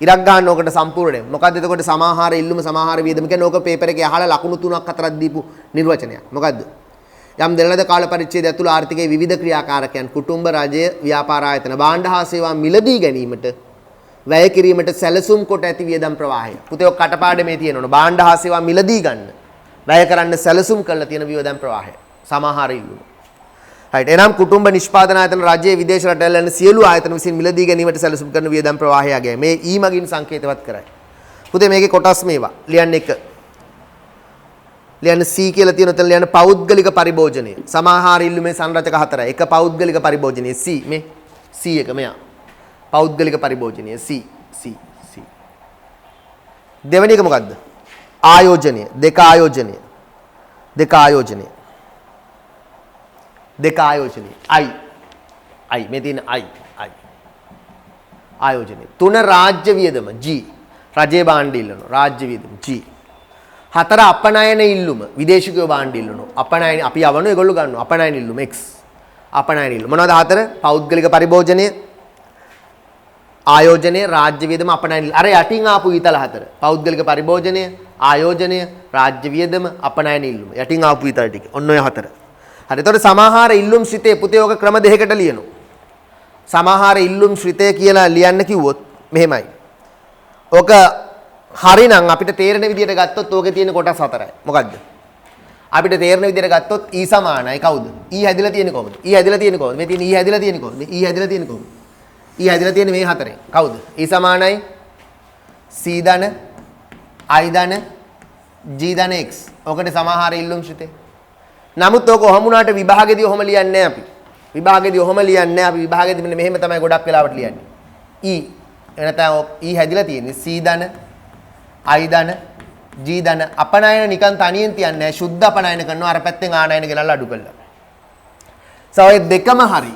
ඉරක් ගන්න ඕකට සම්පූර්ණයෙන්. මොකද්ද එතකොට සමාහාර ඉල්ලුම, සමාහාර වියදම කියන්නේ ඕක පේපර් එකේ අහලා ලකුණු 3ක් 4ක් දීපු නිර්වචනයක්. මොකද්ද? යම් දෙලද කාල පරිච්ඡේදය තුළ ආර්ථිකයේ විවිධ ක්‍රියාකාරකයන්, කුටුම්බ, රජය, ව්‍යාපාර ආයතන, භාණ්ඩ හා සේවා මිලදී ගැනීමට වැය කිරීමට සැලසුම් කොට ඇති වියදම් ප්‍රවාහය. පුතේ ඔය කටපාඩමේ තියෙනවනේ. භාණ්ඩ හා සේවා මිලදී ගන්න, වැය කරන්න සැලසුම් කරලා තියෙන වියදම් ප්‍රවාහය. සමාහාර ඉල්ලුම. right. එනම් කුටුම්බ, නිෂ්පාදන ආයතන, රජයේ, විදේශ රටවල යන සියලු ආයතන විසින් මිලදී ගැනීමට සැලසුම් කරන වියදම් ප්‍රවාහය යගේ මේ ඊ මගින් සංකේතවත් කරයි. පුතේ මේකේ කොටස් මේවා. ලියන්න එක. ලියන්න C කියලා තියෙන උතන ලියන්න පෞද්ගලික පරිභෝජනය. සමාහාර ඉල්ලුමේ සංරචක 4යි. එක පෞද්ගලික පරිභෝජනය C මේ C එක මෙයා. පෞද්ගලික පරිභෝජනය C. දෙවෙනි එක මොකද්ද? ආයෝජනය. දෙක ආයෝජනය. I මේ තියෙන I ආයෝජනය. 3 රාජ්‍ය වියදම G. රජයේ භාණ්ඩ ඉල්ලනවා. රාජ්‍ය වියදම G. 4 අපනයන ඉල්ලුම. විදේශිකයෝ භාණ්ඩ ඉල්ලනවා. අපනයන අපි යවනවා ඒගොල්ලෝ ගන්නවා. අපනයන ඉල්ලුම X. අපනයන ඉල්ලුම. මොනවද 4? පෞද්ගලික පරිභෝජනය, ආයෝජනය, රාජ්‍ය වියදම, අපනයන ඉල්ලුම. අර යටින් ආපු ඊතල 4. පෞද්ගලික පරිභෝජනය, ආයෝජනය, රාජ්‍ය වියදම, අපනයන ඉල්ලුම. යටින් ආපු ඊතල ටික. ඔන්න ඔය 4. හරි. එතකොට සමාහාර ඉල්ලුම් ශ්‍රිතේ පුතේ ඔක ක්‍රම දෙකකට ලියනවා. සමාහාර ඉල්ලුම් ශ්‍රිතේ කියලා ලියන්න කිව්වොත් මෙහෙමයි. ඔක හරිනම් අපිට තේරෙන විදිහට ගත්තොත් ඕකේ තියෙන කොටස් 4යි. මොකද්ද? අපිට තේරෙන විදිහට ගත්තොත් E සමානයි කවුද? E හැදිලා තියෙන්නේ කොහොමද? E හැදිලා තියෙන්නේ කොහොමද? මේ තියෙන E හැදිලා තියෙන්නේ කොහොමද? E හැදිලා තියෙන්නේ කොහොමද? E හැදිලා තියෙන්නේ මේ 4ෙන්. කවුද? E සමානයි C ධන I ධන G ධන X. ඔකට සමාහාර ඉල්ලුම් ශ්‍රිතේ. නමුත් ඕක ඔහම උනාට විභාගෙදී ඔහම ලියන්නේ නැහැ අපි. විභාගෙදී ඔහම ලියන්නේ නැහැ අපි. විභාගෙදී මෙන්න මෙහෙම තමයි ගොඩක් වෙලාවට ලියන්නේ. E එනතන E හැදිලා තියෙන්නේ C ධන I ධන G ධන. අපනයන නිකන් තනියෙන් තියන්නේ නැහැ. සුද්ධ අපනයන කරනවා. අර පැත්තෙන් ආනයන ගෙනල්ලා අඩු කළා. ඔය දෙකම හරි.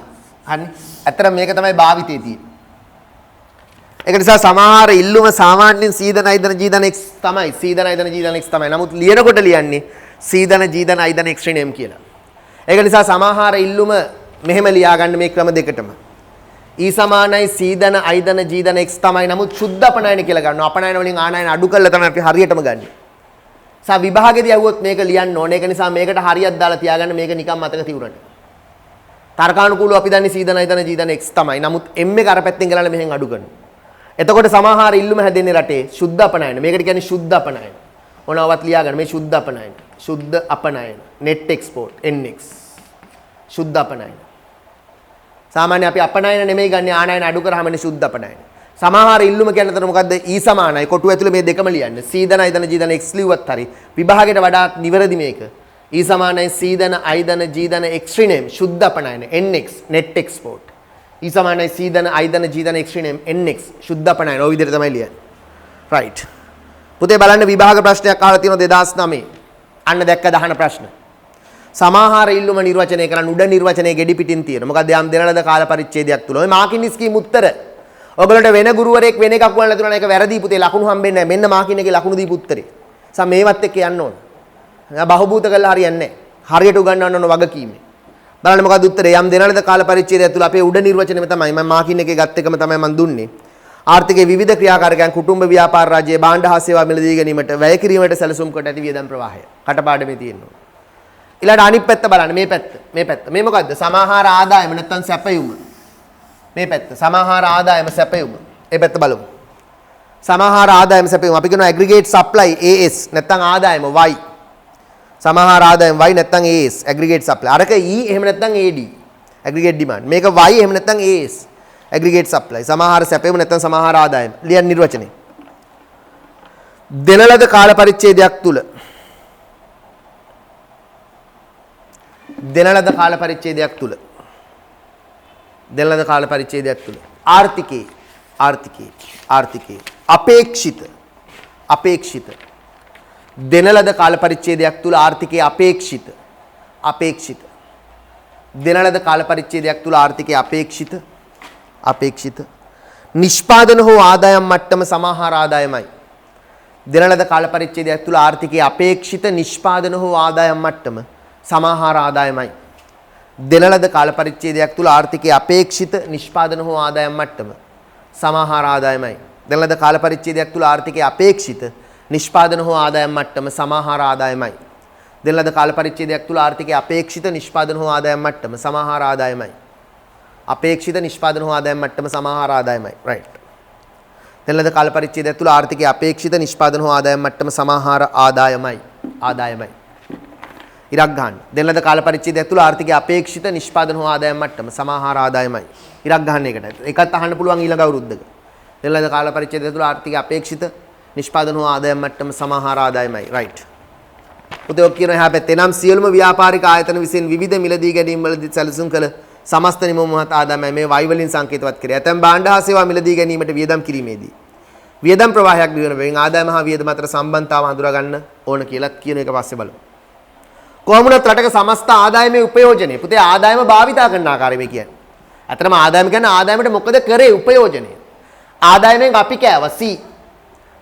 හරි. ඇත්තට මේක තමයි භාවිතයේ තියෙන්නේ. ඒක නිසා සමහර ඉල්ලුම සාමාන්‍යයෙන් C ධන I ධන G ධන X තමයි. C ධන I ධන G ධන X තමයි. නමුත් ලියනකොට ලියන්නේ C ධන G ධන I ධන X ශ්‍රේණියම් කියලා. ඒක නිසා සමහර ඉල්ලුම මෙහෙම ලියා ගන්න මේ ක්‍රම දෙකටම. E සමානයි C ධන I ධන G ධන X තමයි. නමුත් සුද්ධ අපනයන කියලා ගන්නවා. අපනයන වලින් ආනයන අඩු කරලා තමයි අපි හරියටම ගන්නෙ. සා විභාගෙදී આવුවොත් මේක ලියන්න ඕනේ. ඒක නිසා මේකට හරියක් දාලා තියාගන්න. මේක නිකන් මතක තියුරන්න. තර්කානුකූලව අපි දන්නේ C ධන I ධන G ධන X තමයි. නමුත් M එක අර පැත්තෙන් ගලලා මෙහෙන් අඩු කරනවා. එතකොට සමහර ඉල්ලුම හැදෙන්නේ රටේ සුද්ධ අපනයන. මේකට කියන්නේ සුද්ධ අපනයන. මොනවත් ලියා ගන්න මේ සුද්ධ අපනයන. සුද්ධ අපනයන. net export NX. සුද්ධ අපනයන. සාමාන්‍ය අපි අපනයන නෙමෙයි ගන්න ආනයන අඩු කරාමනේ සුද්ධ අපනයන. සමහර ඉල්ලුම කියන්නේ තර මොකද්ද? E සමානයි. කොටුව ඇතුලේ මේ දෙකම ලියන්න. C ධන I ධන G ධන X ලිව්වත් හරි. විභාගයට වඩා නිවැරදි මේක. E සමානයි C ධන I ධන G ධන X ශ්‍රේණියම් සුද්ධ අපනයන NX net export. E සමානයි C ධන I ධන G ධන X ශ්‍රේණියම් NX සුද්ධ අපනයන. ඔය විදිහට තමයි ලියන්නේ. right. පුතේ බලන්න විභාග ප්‍රශ්නයක් අහලා තියෙනවා 2009. අන්න දැක්ක දහන ප්‍රශ්න. සමාහාර ඉල්ලුම නිර්වචනය කරන්න උඩ නිර්වචනයේ ගෙඩි පිටින් තියෙනවා. මොකද යම් දෙනලද කාල පරිච්ඡේදයක් තුල. ඔය මාකින් ස්කීම් උත්තර. ඔයගලන්ට වෙන ගුරුවරයෙක් වෙන එකක් වුණා නැතුණා ඒක වැරදි පුතේ ලකුණු හම්බෙන්නේ නැහැ. මෙන්න මාකින් එකේ ලකුණු දීපු උත්තරේ. සා මේවත් එක්ක යන්න ඕන. බහූබූත කළා හරියන්නේ නැහැ. හරියට උගන්වන්න ඕන වගකීමේ. බලන්න මොකද්ද උත්තරේ? යම් දෙනලද කාල පරිච්ඡේදයක් තුල අපේ උඩ නිර්වචනයම තමයි මම මාකින් එකේ ගත් එකම තමයි මම දුන්නේ. ආර්ථිකයේ විවිධ ක්‍රියාකාරකයන් කුටුම්බ ව්‍යාපාර රාජ්‍ය භාණ්ඩ හා සේවා මිලදී ගැනීමට වැය කිරීමට සැලසුම් කොට ඇති වියදම් ප්‍රවාහය. කටපාඩමේ තියෙනවා. ඊළඟ අනිත් පැත්ත බලන්න මේ පැත්ත. මේ මොකද්ද? සමාහාර ආදායම නැත්නම් සැපයුම. මේ පැත්ත. සමාහාර ආදායම සැපයුම. ඒ පැත්ත බලමු. සමාහාර ආදායම සැපයුම. අපි කියනවා aggregate supply AS නැත්නම් ආදායම Y. සමාහාර ආදායම Y නැත්නම් AS aggregate supply. අරක E එහෙම නැත්නම් AD aggregate demand. මේක Y එහෙම නැත්නම් AS aggregate supply. සමාහාර සැපයුම නැත්නම් සමාහාර ආදායම. ලියන්න නිර්වචනය. දෙන ලද කාල පරිච්ඡේදයක් තුල දෙන ලද කාල පරිච්ඡේදයක් තුල ආර්ථිකේ අපේක්ෂිත දෙන ලද කාල පරිච්ඡේදයක් තුල ආර්ථිකයේ අපේක්ෂිත දෙන ලද කාල පරිච්ඡේදයක් තුල ආර්ථිකයේ අපේක්ෂිත නිෂ්පාදන හෝ ආදායම් මට්ටම සමාහාර ආදායමයි. දෙන ලද කාල පරිච්ඡේදයක් තුල ආර්ථිකයේ අපේක්ෂිත නිෂ්පාදන හෝ ආදායම් මට්ටම සමාහාර ආදායමයි. දෙන ලද කාල පරිච්ඡේදයක් තුල ආර්ථිකයේ අපේක්ෂිත නිෂ්පාදන හෝ ආදායම් මට්ටම සමාහාර ආදායමයි. දෙන ලද කාල පරිච්ඡේදයක් තුල ආර්ථිකයේ අපේක්ෂිත නිෂ්පාදන හෝ ආදායම් මට්ටම සමාහාර ආදායමයි. දෙන ලද කාල පරිච්ඡේදයක් තුල ආර්ථිකයේ අපේක්ෂිත නිෂ්පාදන හෝ ආදායම් මට්ටම සමාහාර ආදායමයි. අපේක්ෂිත නිෂ්පාදන හෝ ආදායම් මට්ටම සමාහාර ආදායමයි. රයිට්. දෙන ලද කාල පරිච්ඡේදයක් තුල ආර්ථිකයේ අපේක්ෂිත නිෂ්පාදන හෝ ආදායම් මට්ටම සමාහාර ආදායමයි. ඉරක් ගන්න. දෙන ලද කාල පරිච්ඡේදයක් තුල ආර්ථිකයේ අපේක්ෂිත නිෂ්පාදන හෝ ආදායම් මට්ටම සමාහාර ආදායමයි. ඉරක් ගන්න එකට. ඒකත් අහන්න පුළුවන් ඊළඟ අවුරුද්දක. දෙන ලද කාල පරිච්ඡේදය තුල ආර්ථිකයේ අපේක්ෂිත නිෂ්පාදන හෝ ආදායම් මට්ටම සමාහාර ආදායමයි. රයිට්. පුතේ ඔක් කියන එහා පැත්තේ නම් සියලුම ව්‍යාපාරික ආයතන විසින් විවිධ මිලදී ගැනීම් වලදී සැලසුම් කළ සමස්ත නිමම මහත් ආදායමයි මේ වයි වලින් සංකේතවත් කරේ. ඇතැම් භාණ්ඩ හා සේවා මිලදී ගැනීමට වියදම් කිරීමේදී වියදම් ප්‍රවාහයක් දිවෙන බැවින් ආදායම හා වියදම අතර සම්බන්ධතාව හඳුනා ගන්න ඕන කියලාත් කියන එක පස්සේ බලමු. කොහොමුණත් රටක සමස්ත ආදායමේ උපයෝජනය. පුතේ ආදායම භාවිතා කරන ආකාරය මේ කියන්නේ. අතරම ආදායම කියන්නේ ආදායමට මොකද කරේ උපයෝජනය. ආදායමෙන් අපි කෑවා C.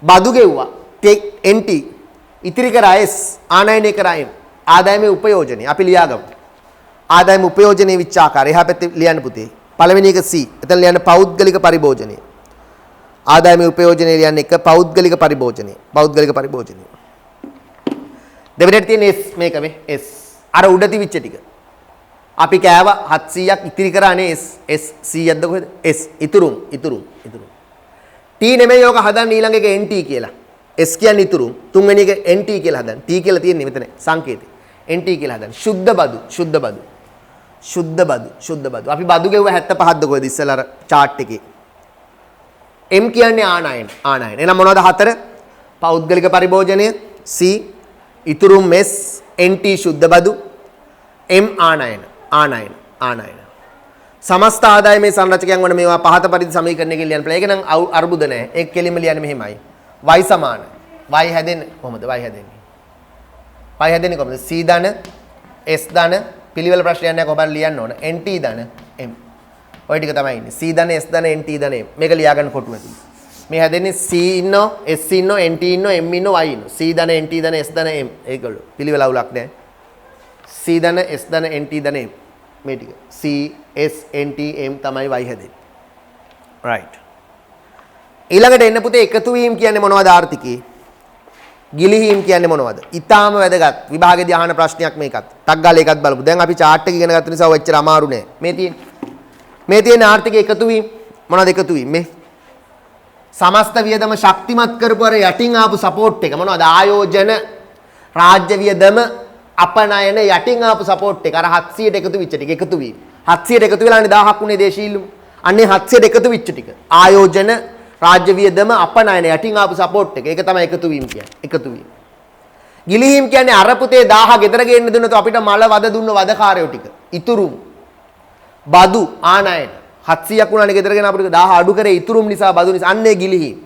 බදු ගෙව්වා NT. ඉතිරි කරා S. ආනයනය කරා M. ආදායමේ උපයෝජනය අපි ලියාගමු. ආදායම උපයෝජනයේ විච ආකාරය. එහා පැත්තේ ලියන්න පුතේ. පළවෙනි එක C. එතන ලියන්න පෞද්ගලික පරිභෝජනය. ආදායමේ උපයෝජනය ලියන්න එක පෞද්ගලික පරිභෝජනය. දෙවෙනිට තියෙන S මේක මේ S. අර උඩ තිබිච්ච ටික. අපි කෑවා 700ක් ඉතිරි කරානේ S 100ක්ද කොහෙද? S ඉතුරුම්. T නෙමෙයි යෝක හදන්න ඊළඟ එක NT කියලා. S කියන්නේ ඉතුරුම්. තුන්වෙනි එක NT කියලා හදන්න. T කියලා තියෙන්නේ මෙතන සංකේතය. NT කියලා හදන්න. ශුද්ධ බදු. අපි බදු ගෙවුවා 75ක්ද කොහෙද ඉස්සෙල්ලා අර chart එකේ. M කියන්නේ ආනයන. එහෙනම් මොනවද හතර? පෞද්ගලික පරිභෝජනය C ඉතුරුම් S NT ශුද්ධ බදු M ආනයන. සමස්ත ආදායමේ සංරචකයන් වන මේවා පහත පරිදි සමීකරණයකින් ලියන්න පුළුවන්. ඒක නම් අරුබුද නැහැ. ඒක කෙලින්ම ලියන්නේ මෙහෙමයි. y සමාන. y හැදෙන්නේ කොහොමද? y හැදෙන්නේ කොහොමද? c ධන s ධන පිළිවෙල ප්‍රශ්නයක් නැහැ කොහොමද ලියන්න ඕන. nt ධන m. ඔය ටික තමයි ඉන්නේ. c ධන s ධන nt ධන m. මේක ලියා ගන්න කොටුව ඇතුළේ. මේ හැදෙන්නේ c ඉන්නෝ s ඉන්නෝ nt ඉන්නෝ m ඉන්නෝ y ඉන්නෝ. c ධන nt ධන s ධන m. ඒගොල්ලෝ පිළිවෙල අවුලක් නැහැ. c ධන s ධන nt ධන m. මේ ටික C S N T M තමයි y හැදෙන්නේ. right. ඊළඟට එන්න පුතේ එකතු වීම කියන්නේ මොනවද ආර්ථිකේ? ගිලිහීම් කියන්නේ මොනවද? ඊටාම වැදගත්. විභාගයේදී අහන ප්‍රශ්නයක් මේකත්. ටක් ගාලා ඒකත් බලමු. දැන් අපි chart එක ඉගෙන ගත්ත නිසා ඔච්චර අමාරු නෑ. මේ තියෙන ආර්ථිකේ එකතු වීම මොනවද එකතු වීම? මේ සමස්ත වියදම ශක්තිමත් කරපු අර යටින් ආපු සපෝට් එක මොනවද? ආයෝජන රාජ්‍ය වියදම අපනයන යටින් ආපු සපෝට් එක අර 700ට එකතු වෙච්ච ටික එකතු වීම 700ට එකතු වෙලානේ 1000ක් උනේ දේශීයලු අන්නේ 700ට එකතු වෙච්ච ටික ආයෝජන රාජ්‍ය වියදම අපනයන යටින් ආපු සපෝට් එක ඒක තමයි එකතු වීම කියන්නේ ගිලිහීම් කියන්නේ අර පුතේ 1000 ගෙදර ගේන්න දුන්නොත් අපිට මල වද දුන්න වදකාරයෝ ටික ඉතුරුම් බදු ආනයන 700ක් උනානේ ගෙදර ගෙන අපිට 1000 අඩු කරේ ඉතුරුම් නිසා බදු නිසා අන්නේ ගිලිහීම්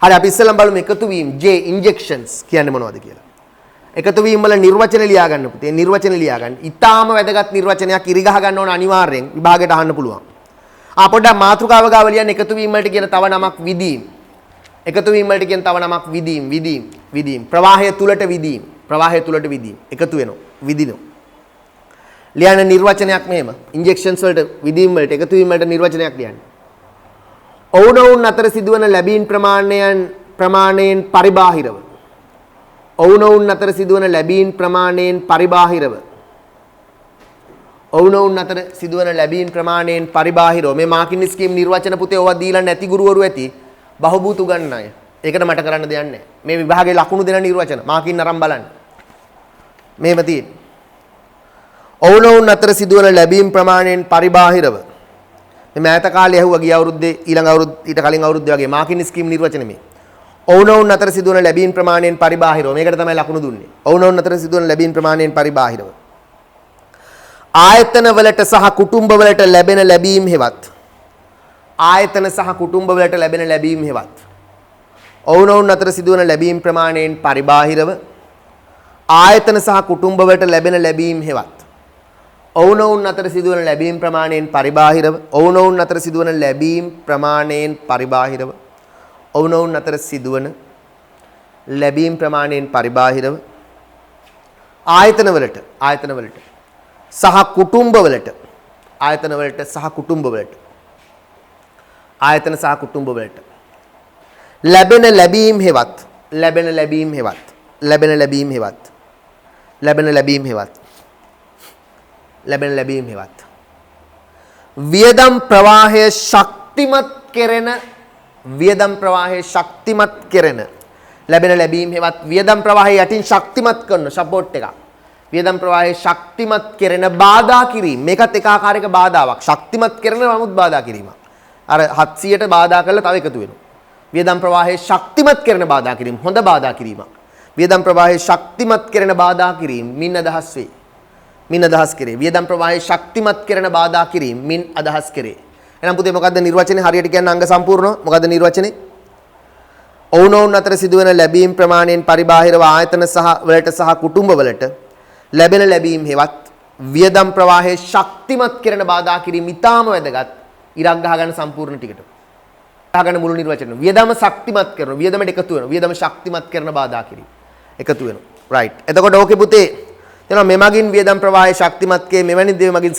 හරි අපි ඉස්සෙල්ලම බලමු එකතු වීම J injections කියන්නේ මොනවද කියලා එකතු වීම වල නිර්වචන ලියා ගන්න පුතේ නිර්වචන ලියා ගන්න. ඊටාම වැදගත් නිර්වචනයක් ඉරි ගහ ගන්න ඕන අනිවාර්යෙන් විභාගයට අහන්න පුළුවන්. පොඩ්ඩක් මාතෘකාව ගාව ලියන්න එකතු වීම වලට කියන තව නමක් විදීම්. එකතු වීම වලට කියන තව නමක් විදීම්. ප්‍රවාහය තුලට විදීම්. එකතු වෙනවා. විදිනවා. ලියන්න නිර්වචනයක් මෙහෙම. ඉන්ජෙක්ෂන්ස් වලට විදීම් වලට එකතු වීම වලට නිර්වචනයක් ලියන්න. ඔවුනොවුන් අතර සිදුවන ලැබීම් ප්‍රමාණයෙන් පරිබාහිරව ඔවුනොවුන් අතර සිදුවන ලැබීම් ප්‍රමාණයෙන් පරිබාහිරව ඔවුනොවුන් අතර සිදුවන ලැබීම් ප්‍රමාණයෙන් පරිබාහිරව මේ මාකින් ස්කීම් නිර්වචන පුතේ ඔවා දීලා නැති ගුරුවරු ඇති බහුබූත උගන්වන අය. ඒකට මට කරන්න දෙයක් නැහැ. මේ විභාගයේ ලකුණු දෙන නිර්වචන මාකින් අරන් බලන්න. මේව තියෙන්නේ. ඔවුනොවුන් අතර සිදුවන ලැබීම් ප්‍රමාණයෙන් පරිබාහිරව මේ මෑත කාලේ ඇහුවා ගිය අවුරුද්දේ ඊළඟ අවුරුද්ද ඊට කලින් අවුරුද්දේ වගේ මාකින් ස්කීම් නිර්වචන මේ. ඔවුනොවුන් අතර සිදුවන ලැබීම් ප්‍රමාණයෙන් පරිබාහිරව මේකට තමයි ලකුණු දුන්නේ. ඔවුනොවුන් අතර සිදුවන ලැබීම් ප්‍රමාණයෙන් පරිබාහිරව ආයතන වලට සහ කුටුම්බ වලට ලැබෙන ලැබීම් හෙවත් ආයතන සහ කුටුම්බ වලට ලැබෙන ලැබීම් හෙවත් ඔවුනොවුන් අතර සිදුවන ලැබීම් ප්‍රමාණයෙන් පරිබාහිරව ආයතන සහ කුටුම්බ වලට ලැබෙන ලැබීම් හෙවත් ඔවුනොවුන් අතර සිදුවන ලැබීම් ප්‍රමාණයෙන් පරිබාහිරව ඔවුනොවුන් අතර සිදුවන ලැබීම් ප්‍රමාණයෙන් පරිබාහිරව ඔවුනොවුන් අතර සිදුවන ලැබීම් ප්‍රමාණයෙන් පරිබාහිරව ආයතන වලට සහ කුටුම්බ වලට ආයතන වලට සහ කුටුම්බ වලට ආයතන සහ කුටුම්බ වලට ලැබෙන ලැබීම් හෙවත් ලැබෙන ලැබීම් හෙවත් ලැබෙන ලැබීම් හෙවත් ලැබෙන ලැබීම් හෙවත් ලැබෙන ලැබීම් හෙවත් වියදම් ප්‍රවාහය ශක්තිමත් කෙරෙන වියදම් ප්‍රවාහය ශක්තිමත් කෙරෙන ලැබෙන ලැබීම් හෙවත් වියදම් ප්‍රවාහය යටින් ශක්තිමත් කරන සපෝට් එකක් වියදම් ප්‍රවාහය ශක්තිමත් කෙරෙන බාධා කිරීම මේකත් එක ආකාරයක බාධාවක් ශක්තිමත් කෙරෙන නමුත් බාධා කිරීමක් අර 700ට බාධා කරලා තව එකතු වෙනවා වියදම් ප්‍රවාහය ශක්තිමත් කෙරෙන බාධා කිරීම හොඳ බාධා කිරීමක් වියදම් ප්‍රවාහය ශක්තිමත් කෙරෙන බාධා කිරීම මින් අදහස් වේ මින් අදහස් කෙරේ වියදම් ප්‍රවාහය ශක්තිමත් කෙරෙන බාධා කිරීම මින් අදහස් කෙරේ එහෙනම් පුතේ මොකද්ද නිර්වචනේ හරියට කියන්න අංග සම්පූර්ණව මොකද්ද නිර්වචනේ ඔවුනොවුන් අතර සිදුවන ලැබීම් ප්‍රමාණයෙන් පරිබාහිරව ආයතන සහ වලට සහ කුටුම්බ වලට ලැබෙන ලැබීම් හෙවත් වියදම් ප්‍රවාහයේ ශක්තිමත් කෙරෙන බාධා කිරීම ඉතාම වැදගත් ඉරක් ගහගන්න සම්පූර්ණ ටිකට ගහගන්න මුළු නිර්වචන වියදම ශක්තිමත් කරන වියදමට එකතු වෙන වියදම ශක්තිමත් කරන බාධා කිරීම එකතු වෙනවා රයිට් එතකොට ඕකේ පුතේ එනවා මෙමගින් වියදම් ප්‍රවාහයේ ශක්තිමත් කේ මෙවැනි දේ මගින්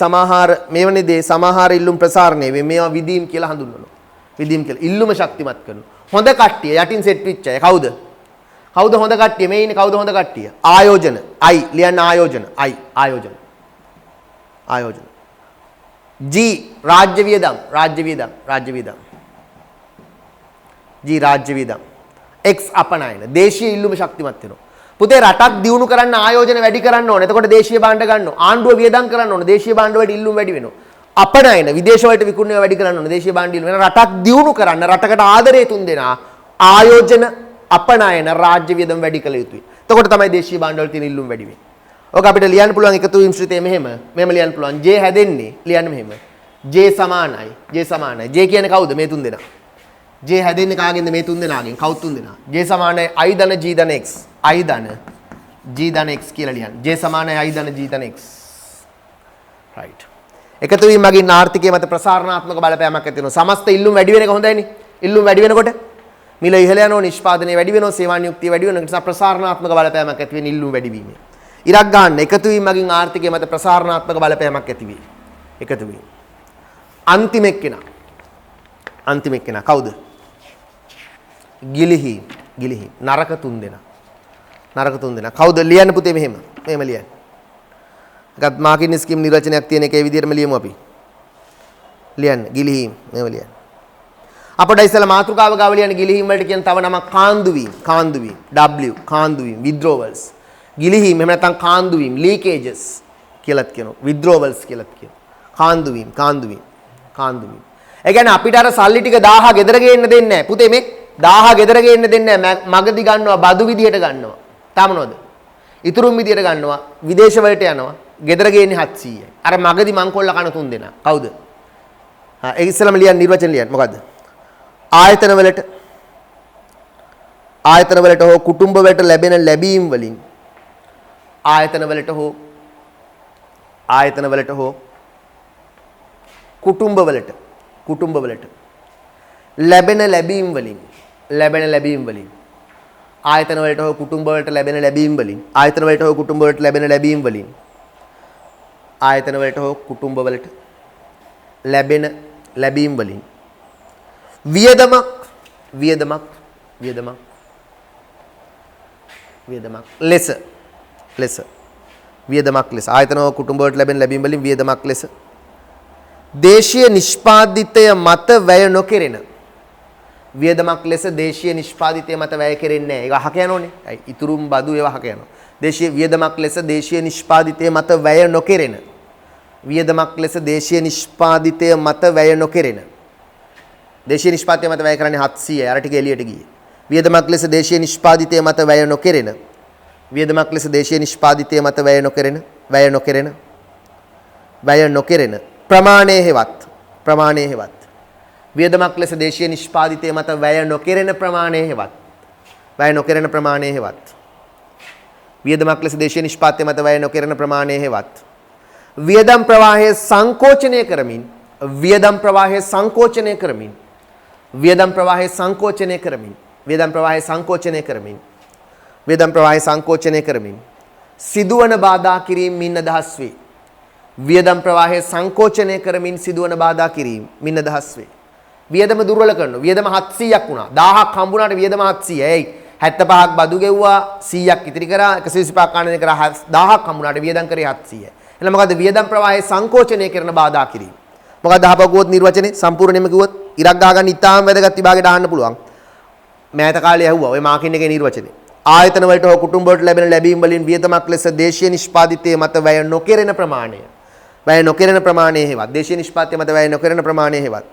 මෙවැනි දේ සමාහාර ඉල්ලුම් ප්‍රසාරණය වේ මේවා විදීම් කියලා හඳුන්වනවා විදීම් කියලා ඉල්ලුම ශක්තිමත් කරනවා හොඳ කට්ටිය යටින් සෙට් වෙච්ච අය කවුද කවුද හොඳ කට්ටිය මේ ඉන්නේ කවුද හොඳ කට්ටිය ආයෝජන I ලියන්න ආයෝජන I ආයෝජන G රාජ්‍ය වියදම් G රාජ්‍ය වියදම් X අපනයන දේශීය ඉල්ලුම ශක්තිමත් වෙනවා පුතේ රටක් දියුණු කරන්න ආයෝජන වැඩි කරන්න ඕනේ එතකොට දේශීය භාණ්ඩ ගන්න ඕනේ ආණ්ඩුව වියදම් කරන්න ඕනේ දේශීය භාණ්ඩ වලට ඉල්ලුම වැඩි වෙනවා අපනයන විදේශ වලට විකුණන වැඩි කරන්න ඕනේ දේශීය භාණ්ඩ ඉල්ලුම රටක් දියුණු කරන්න රටකට ආදරේ තුන් දෙනා ආයෝජන අපනයන රාජ්‍ය වියදම් වැඩි කළ යුතුයි. එතකොට තමයි දේශීය භාණ්ඩ වල තියෙන ඉල්ලුම් වැඩි වෙන්නේ. ඔක අපිට ලියන්න පුළුවන් එකතු වීම ශ්‍රිතේ මෙහෙම ලියන්න පුළුවන්. J හැදෙන්නේ ලියන්න මෙහෙම. J සමානයි. J කියන්නේ කවුද මේ තුන් දෙනා? J හැදෙන්නේ කාගෙන්ද මේ තුන් දෙනාගෙන්? කවුද තුන් දෙනා? J සමානයි I ධන G ධන X. I ධන G ධන X කියලා ලියන්න. J සමානයි I ධන G ධන X. right. එකතු වීම මගින් ආර්ථිකයේ මත ප්‍රසාරණාත්මක බලපෑමක් ඇති වෙනවා. සමස්ත ඉල්ලුම් වැඩි වෙන එක හොඳයිනේ. ඉල්ලුම් වැඩි වෙනකොට මිල ඉහළ යනවා නිෂ්පාදනය වැඩි වෙනවා සේවා නියුක්තිය වැඩි වෙනවා. ඒ නිසා ප්‍රසාරණාත්මක බලපෑමක් ඇති වෙන ඉල්ලුම් වැඩි වීම. ඉරක් ගන්න එකතු වීම මගින් ආර්ථිකයේ මත ප්‍රසාරණාත්මක බලපෑමක් ඇති වේ. එකතු වීම. අන්තිම එක්කෙනා කවුද? ගිලිහි නරක තුන් දෙනා. කවුද ලියන්න පුතේ මෙහෙම ලියන්න. එකත් මාකින් ස්කීම් නිර්වචනයක් තියෙන එකේ විදිහටම ලියමු අපි. ලියන්න ගිලිහි මෙහෙම ලියන්න. අපිට ඉස්සෙල්ලා මාතෘකාව ගාව ලියන්න ගිලිහීම් වලට කියන තව නමක් කාන්දු වීම W කාන්දු වීම withdrawals ගිලිහීම් එහෙම නැත්නම් කාන්දු වීම leakages කියලාත් කියනවා withdrawals කියලාත් කියනවා කාන්දු වීම ඒ කියන්නේ අපිට අර සල්ලි ටික 1000 ගෙදර ගේන්න දෙන්නේ නැහැ පුතේ මේ 1000 ගෙදර ගේන්න දෙන්නේ නැහැ මගදි ගන්නවා බදු විදියට ගන්නවා තාම මොනවද ඉතුරුම් විදියට ගන්නවා විදේශ වලට යනවා ගෙදර ගේන්නේ 700යි අර මගදි මංකොල්ල කන තුන් දෙනා කවුද ඒ ඉස්සෙල්ලාම ලියන්න නිර්වචන ලියන්න මොකද්ද ආයතන වලට හෝ කුටුම්බ වලට ලැබෙන ලැබීම් වලින් ආයතන වලට හෝ කුටුම්බ වලට ලැබෙන ලැබීම් වලින් ආයතන වලට හෝ කුටුම්බ වලට ලැබෙන ලැබීම් වලින් වියදමක් ලෙස වියදමක් ලෙස ආයතන කුටුම්බ වලට ලැබෙන ලැබීම් වලින් වියදමක් ලෙස දේශීය නිෂ්පාදිතය මත වැය නොකෙරෙන වියදමක් ලෙස දේශීය නිෂ්පාදිතය මත වැය කෙරෙන්නේ නැහැ. ඒක අහක යනෝනේ. අයි ඉතුරුම් බදු ඒවා අහක යනවා. දේශීය වියදමක් ලෙස දේශීය නිෂ්පාදිතය මත වැය නොකෙරෙන වියදමක් ලෙස දේශීය නිෂ්පාදිතය මත වැය නොකෙරෙන දේශීය නිෂ්පාදිතය මත වැය කරන්නේ 700යි. අර ටික එළියට ගියේ. වියදමක් ලෙස දේශීය නිෂ්පාදිතය මත වැය නොකෙරෙන වියදමක් ලෙස දේශීය නිෂ්පාදිතය මත වැය නොකෙරෙන ප්‍රමාණය හෙවත් වියදමක් ලෙස දේශීය නිෂ්පාදිතය මත වැය නොකෙරෙන ප්‍රමාණය හෙවත් වියදමක් ලෙස දේශීය නිෂ්පාදිතය මත වැය නොකෙරෙන ප්‍රමාණය හෙවත් වියදම් ප්‍රවාහය සංකෝචනය කරමින් වියදම් ප්‍රවාහය සංකෝචනය කරමින් සිදුවන බාධා කිරීම මින් අදහස් වේ. වියදම් ප්‍රවාහය සංකෝචනය කරමින් සිදුවන බාධා කිරීම මින් අදහස් වේ. වියදම දුර්වල කරනවා. වියදම 700ක් වුණා. 1000ක් හම්බුණාට වියදම 700යි. එයි 75ක් බදු ගෙව්වා 100ක් ඉතිරි කරා 125ක් කාණ්ඩනය කරා 1000ක් හම්බුණාට වියදම් කරේ 700යි. එහෙනම් මොකද වියදම් ප්‍රවාහය සංකෝචනය කරන බාධා කිරීම. මොකද අහපගුවොත් නිර්වචනේ සම්පූර්ණයෙන්ම කිව්වොත් ඉරක් ගහ ගන්න ඉතාම වැදගත් විභාගයට අහන්න පුළුවන්. මෑත කාලේ ඇහුවා ඔය මාකින් එකේ නිර්වචනේ. ආයතන වලට හෝ කුටුම්බ වලට ලැබෙන ලැබීම් වලින් වියදමක් ලෙස දේශීය නිෂ්පාදිතය මත වැය නොකෙරෙන ප්‍රමාණය හේවත් දේශීය නිෂ්පාදිතය මත වැය නොකෙරෙන ප්‍රමාණය හේවත්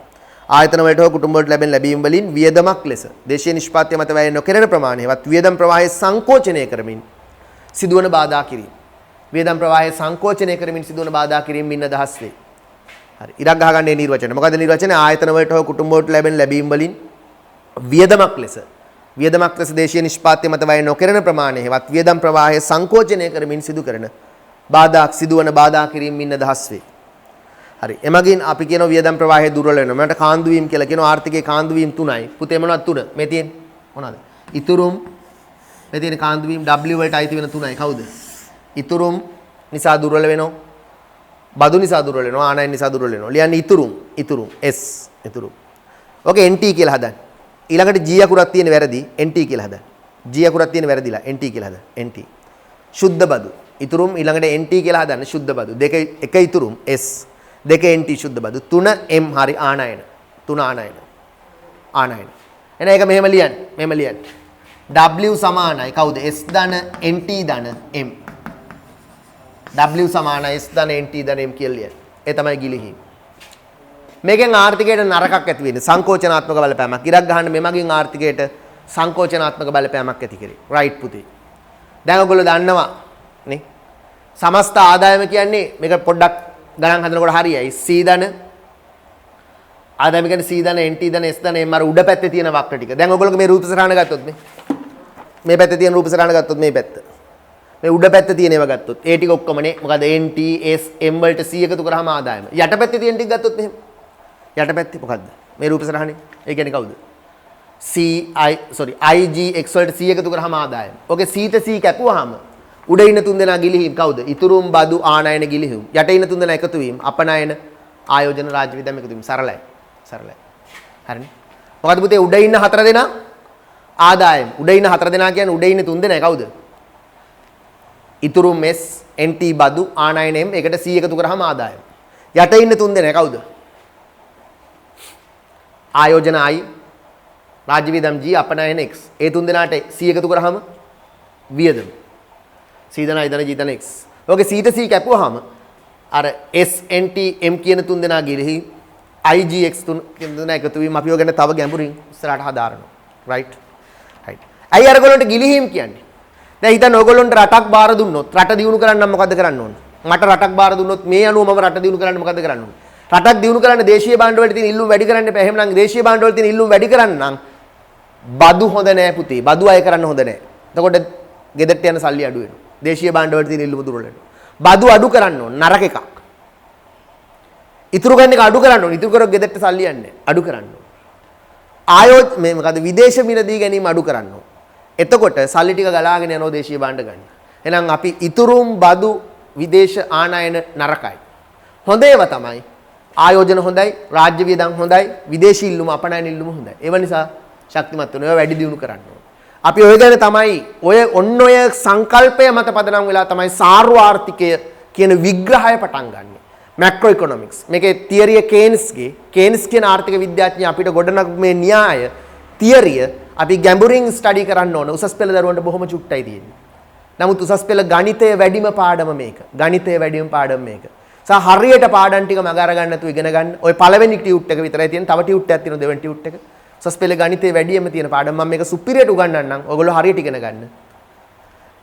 ආයතන වලට හෝ කුටුම්බ වලට ලැබෙන ලැබීම් වලින් වියදමක් ලෙස දේශීය නිෂ්පාදිතය මත වැය නොකෙරෙන ප්‍රමාණය හේවත් වියදම් ප්‍රවාහය සංකෝචනය කරමින් සිදුවන බාධා කිරීම. වියදම් ප්‍රවාහය සංකෝචනය කරමින් සිදුවන බාධා කිරීම මින් අදහස් වේ. හරි. ඉරක් ගහ ගන්න නිර්වචනය. මොකද නිර්වචනය ආයතන වලට හෝ කුටුම්බ වලට ලැබෙන ලැබීම් වලින් වියදමක් ලෙස දේශීය නිෂ්පාදිතය මත වැය නොකරන ප්‍රමාණය හෙවත් වියදම් ප්‍රවාහය සංකෝචනය කරමින් සිදුවන බාධා කිරීම මින් අදහස් වේ. හරි. එමගින් අපි කියන වියදම් ප්‍රවාහය දුර්වල වෙනවා. මට කාන්දු වීම කියලා කියනවා. ආර්ථිකයේ කාන්දු වීම 3යි. පුතේ මොනවද 3? මේ තියෙන්නේ මොනවද? ඉතුරුම් මේ තියෙන කාන්දු වීම W වලට අයිති වෙන 3යි. කවුද? ඉතුරුම් නිසා දුර්වල වෙනවා. බදු නිසා දුර්වල වෙනවා. ආනයන නිසා දුර්වල වෙනවා. ලියන්නේ ඉතුරුම් S ඉතුරුම්. ඕකේ NT කියලා හදන්න. ඊළඟට G අකුරක් තියෙන වැරදි NT කියලා හදන්න. G අකුරක් තියෙන වැරදිලා NT කියලා හදන්න. NT. සුද්ධ බදු. ඉතුරුම් ඊළඟට NT කියලා හදන්න සුද්ධ බදු. දෙක එක ඉතුරුම් S. දෙක NT සුද්ධ බදු. 3 M හරි ආනයන. 3 ආනයන. එන ඒක මෙහෙම ලියන්න. W සමානයි කවුද? S ධන NT ධන M. W සමානයි S ධන NT ධන M කියලා ලියන්න. ඒ තමයි ගිලිහීම. මේකෙන් ආර්ථිකයට නරකක් ඇති වෙන්නේ සංකෝචනාත්මක බලපෑමක්. ඉරක් ගහන්න මෙමගින් ආර්ථිකයට සංකෝචනාත්මක බලපෑමක් ඇති කරේ. රයිට් පුතේ. දැන් ඔයගොල්ලෝ දන්නවා නේ. සමස්ත ආදායම කියන්නේ මේක පොඩ්ඩක් ගණන් හදනකොට හරියයි. C ධන ආදායම කියන්නේ C ධන NT ධන S ධන M අර උඩ පැත්තේ තියෙන වක්‍ර ටික. දැන් ඔයගොල්ලෝ මේ රූප සටහන ගත්තොත් මේ පැත්තේ තියෙන රූප සටහන ගත්තොත් මේ පැත්ත. මේ උඩ පැත්තේ තියෙන ඒවා ගත්තොත් ඒ ටික ඔක්කොමනේ. මොකද NT S M වලට C එකතු කරාම ආදායම. යට පැත්තේ තියෙන ටික ගත්තොත් මෙහෙම යට පැත්තේ මොකද්ද? මේ රූප සටහනේ. ඒ කියන්නේ කවුද? IGX වලට C එකතු කරාම ආදායම. ඕකේ C ට C කැපුවාම උඩ ඉන්න තුන් දෙනා ගිලිහීම් කවුද? ඉතුරුම් බදු ආනයන ගිලිහීම්. යට ඉන්න තුන් දෙනා එකතු වීම අපනයන ආයෝජන රාජ්‍ය විදම් එකතු වීම. සරලයි. හරිනේ. මොකද පුතේ උඩ ඉන්න හතර දෙනා ආදායම. උඩ ඉන්න හතර දෙනා කියන්නේ උඩ ඉන්න තුන් දෙනා කවුද? ඉතුරුම් S NT බදු ආනයන M ඒකට C එකතු කරාම ආදායම. යට ඉන්න තුන් දෙනා කවුද? ආයෝජන I රාජ්‍ය වියදම් G අපනයන X. ඒ තුන් දෙනාට C එකතු කරාම වියදම. C ධන I ධන G ධන X. ඔකේ C ට C කැපුවාම අර S NT M කියන තුන් දෙනා ගිලිහි IGX තුන් දෙනා එකතු වීම අපි ඔය ගැන තව ගැඹුරින් ඉස්සරහට හදාරනවා. රයිට්. අයි අරගොල්ලන්ට ගිලිහීම් කියන්නේ. දැන් හිතන්න ඔයගොල්ලන්ට රටක් බාර දුන්නොත් රට දියුණු කරන්න නම් මොකද්ද කරන්න ඕන? මට රටක් බාර දුන්නොත් මේ අනුව මම රට දියුණු කරන්න මොකද්ද කරන්න ඕන? රටක් දියුණු කරන්න දේශීය භාණ්ඩ වල තියෙන ඉල්ලුම් වැඩි කරන්න එපා. එහෙම නම් දේශීය භාණ්ඩ වල තියෙන ඉල්ලුම් වැඩි කරන්න නම් බදු හොඳ නෑ පුතේ. බදු අය කරන්න හොඳ නෑ. එතකොට ගෙදරට යන සල්ලි අඩු වෙනවා. දේශීය භාණ්ඩ වල තියෙන ඉල්ලුම දුර්වල වෙනවා. බදු අඩු කරන්න ඕන නරක එකක්. ඉතුරු ගන්න එක අඩු කරන්න ඕන. ඉතුරු කරොත් ගෙදරට සල්ලි යන්නේ අඩු කරන්න ඕන. මේ මොකද විදේශ මිලදී ගැනීම අඩු කරන්න ඕන. එතකොට සල්ලි ටික ගලාගෙන යනවා දේශීය භාණ්ඩ ගන්න. එහෙනම් අපි ඉතුරුම් බදු විදේශ ආනයන නරකයි. හොඳ ඒවා තමයි ආයෝජන හොඳයි, රාජ්‍ය වියදම් හොඳයි, විදේශී ඉල්ලුම අපනයන ඉල්ලුම හොඳයි. ඒව නිසා ශක්තිමත් වෙනවා. ඒවා වැඩි දියුණු කරන්න ඕන. අපි ඔය ගැන තමයි ඔය ඔන්න ඔය සංකල්පය මත පදනම් වෙලා තමයි සාර්වාර්ථිකය කියන විග්‍රහය පටන් ගන්නෙ. Macro economics. මේකේ තියරිය කේන්ස් කියන ආර්ථික විද්‍යාඥයා අපිට ගොඩනගපු මේ න්‍යාය තියරිය අපි ගැඹුරින් ස්ටඩි කරන්න ඕන. උසස් පෙළ දරුවන්ට බොහොම චුට්ටයි තියෙන්නේ. නමුත් උසස් පෙළ ගණිතයේ වැඩිම පාඩම මේක. ගණිතයේ වැඩිම පාඩම මේක. හරියට පාඩම් ටික මග අරගන්න නැතුව ඉගෙන ගන්න. ඔය පළවෙනි ටියුට් එක විතරයි තියෙන. තව ටියුට් එකක් තියෙනවා දෙවෙනි ටියුට් එක. උසස් පෙළ ගණිතයේ වැඩිම තියෙන පාඩම මම මේක සුපිරියට උගන්වන්නම්. ඔයගොල්ලෝ හරියට ඉගෙන ගන්න.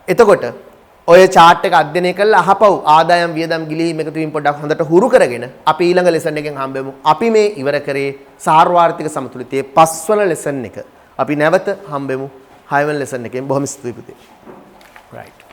එතකොට ඔය chart එක අධ්‍යයනය කරලා අහපව් ආදායම් වියදම් ගිලීම් එකතු වීම පොඩ්ඩක් හොඳට හුරු කරගෙන අපි ඊළඟ ලෙසන් එකෙන් හම්බෙමු. අපි මේ ඉවර කරේ සාර්වාර්ථික සමතුලිතයේ 5 වන ලෙසන් එක. අපි නැවත හම්බෙමු 6 වන ලෙසන් එකෙන්. බොහොම ස්තුතියි පුතේ. right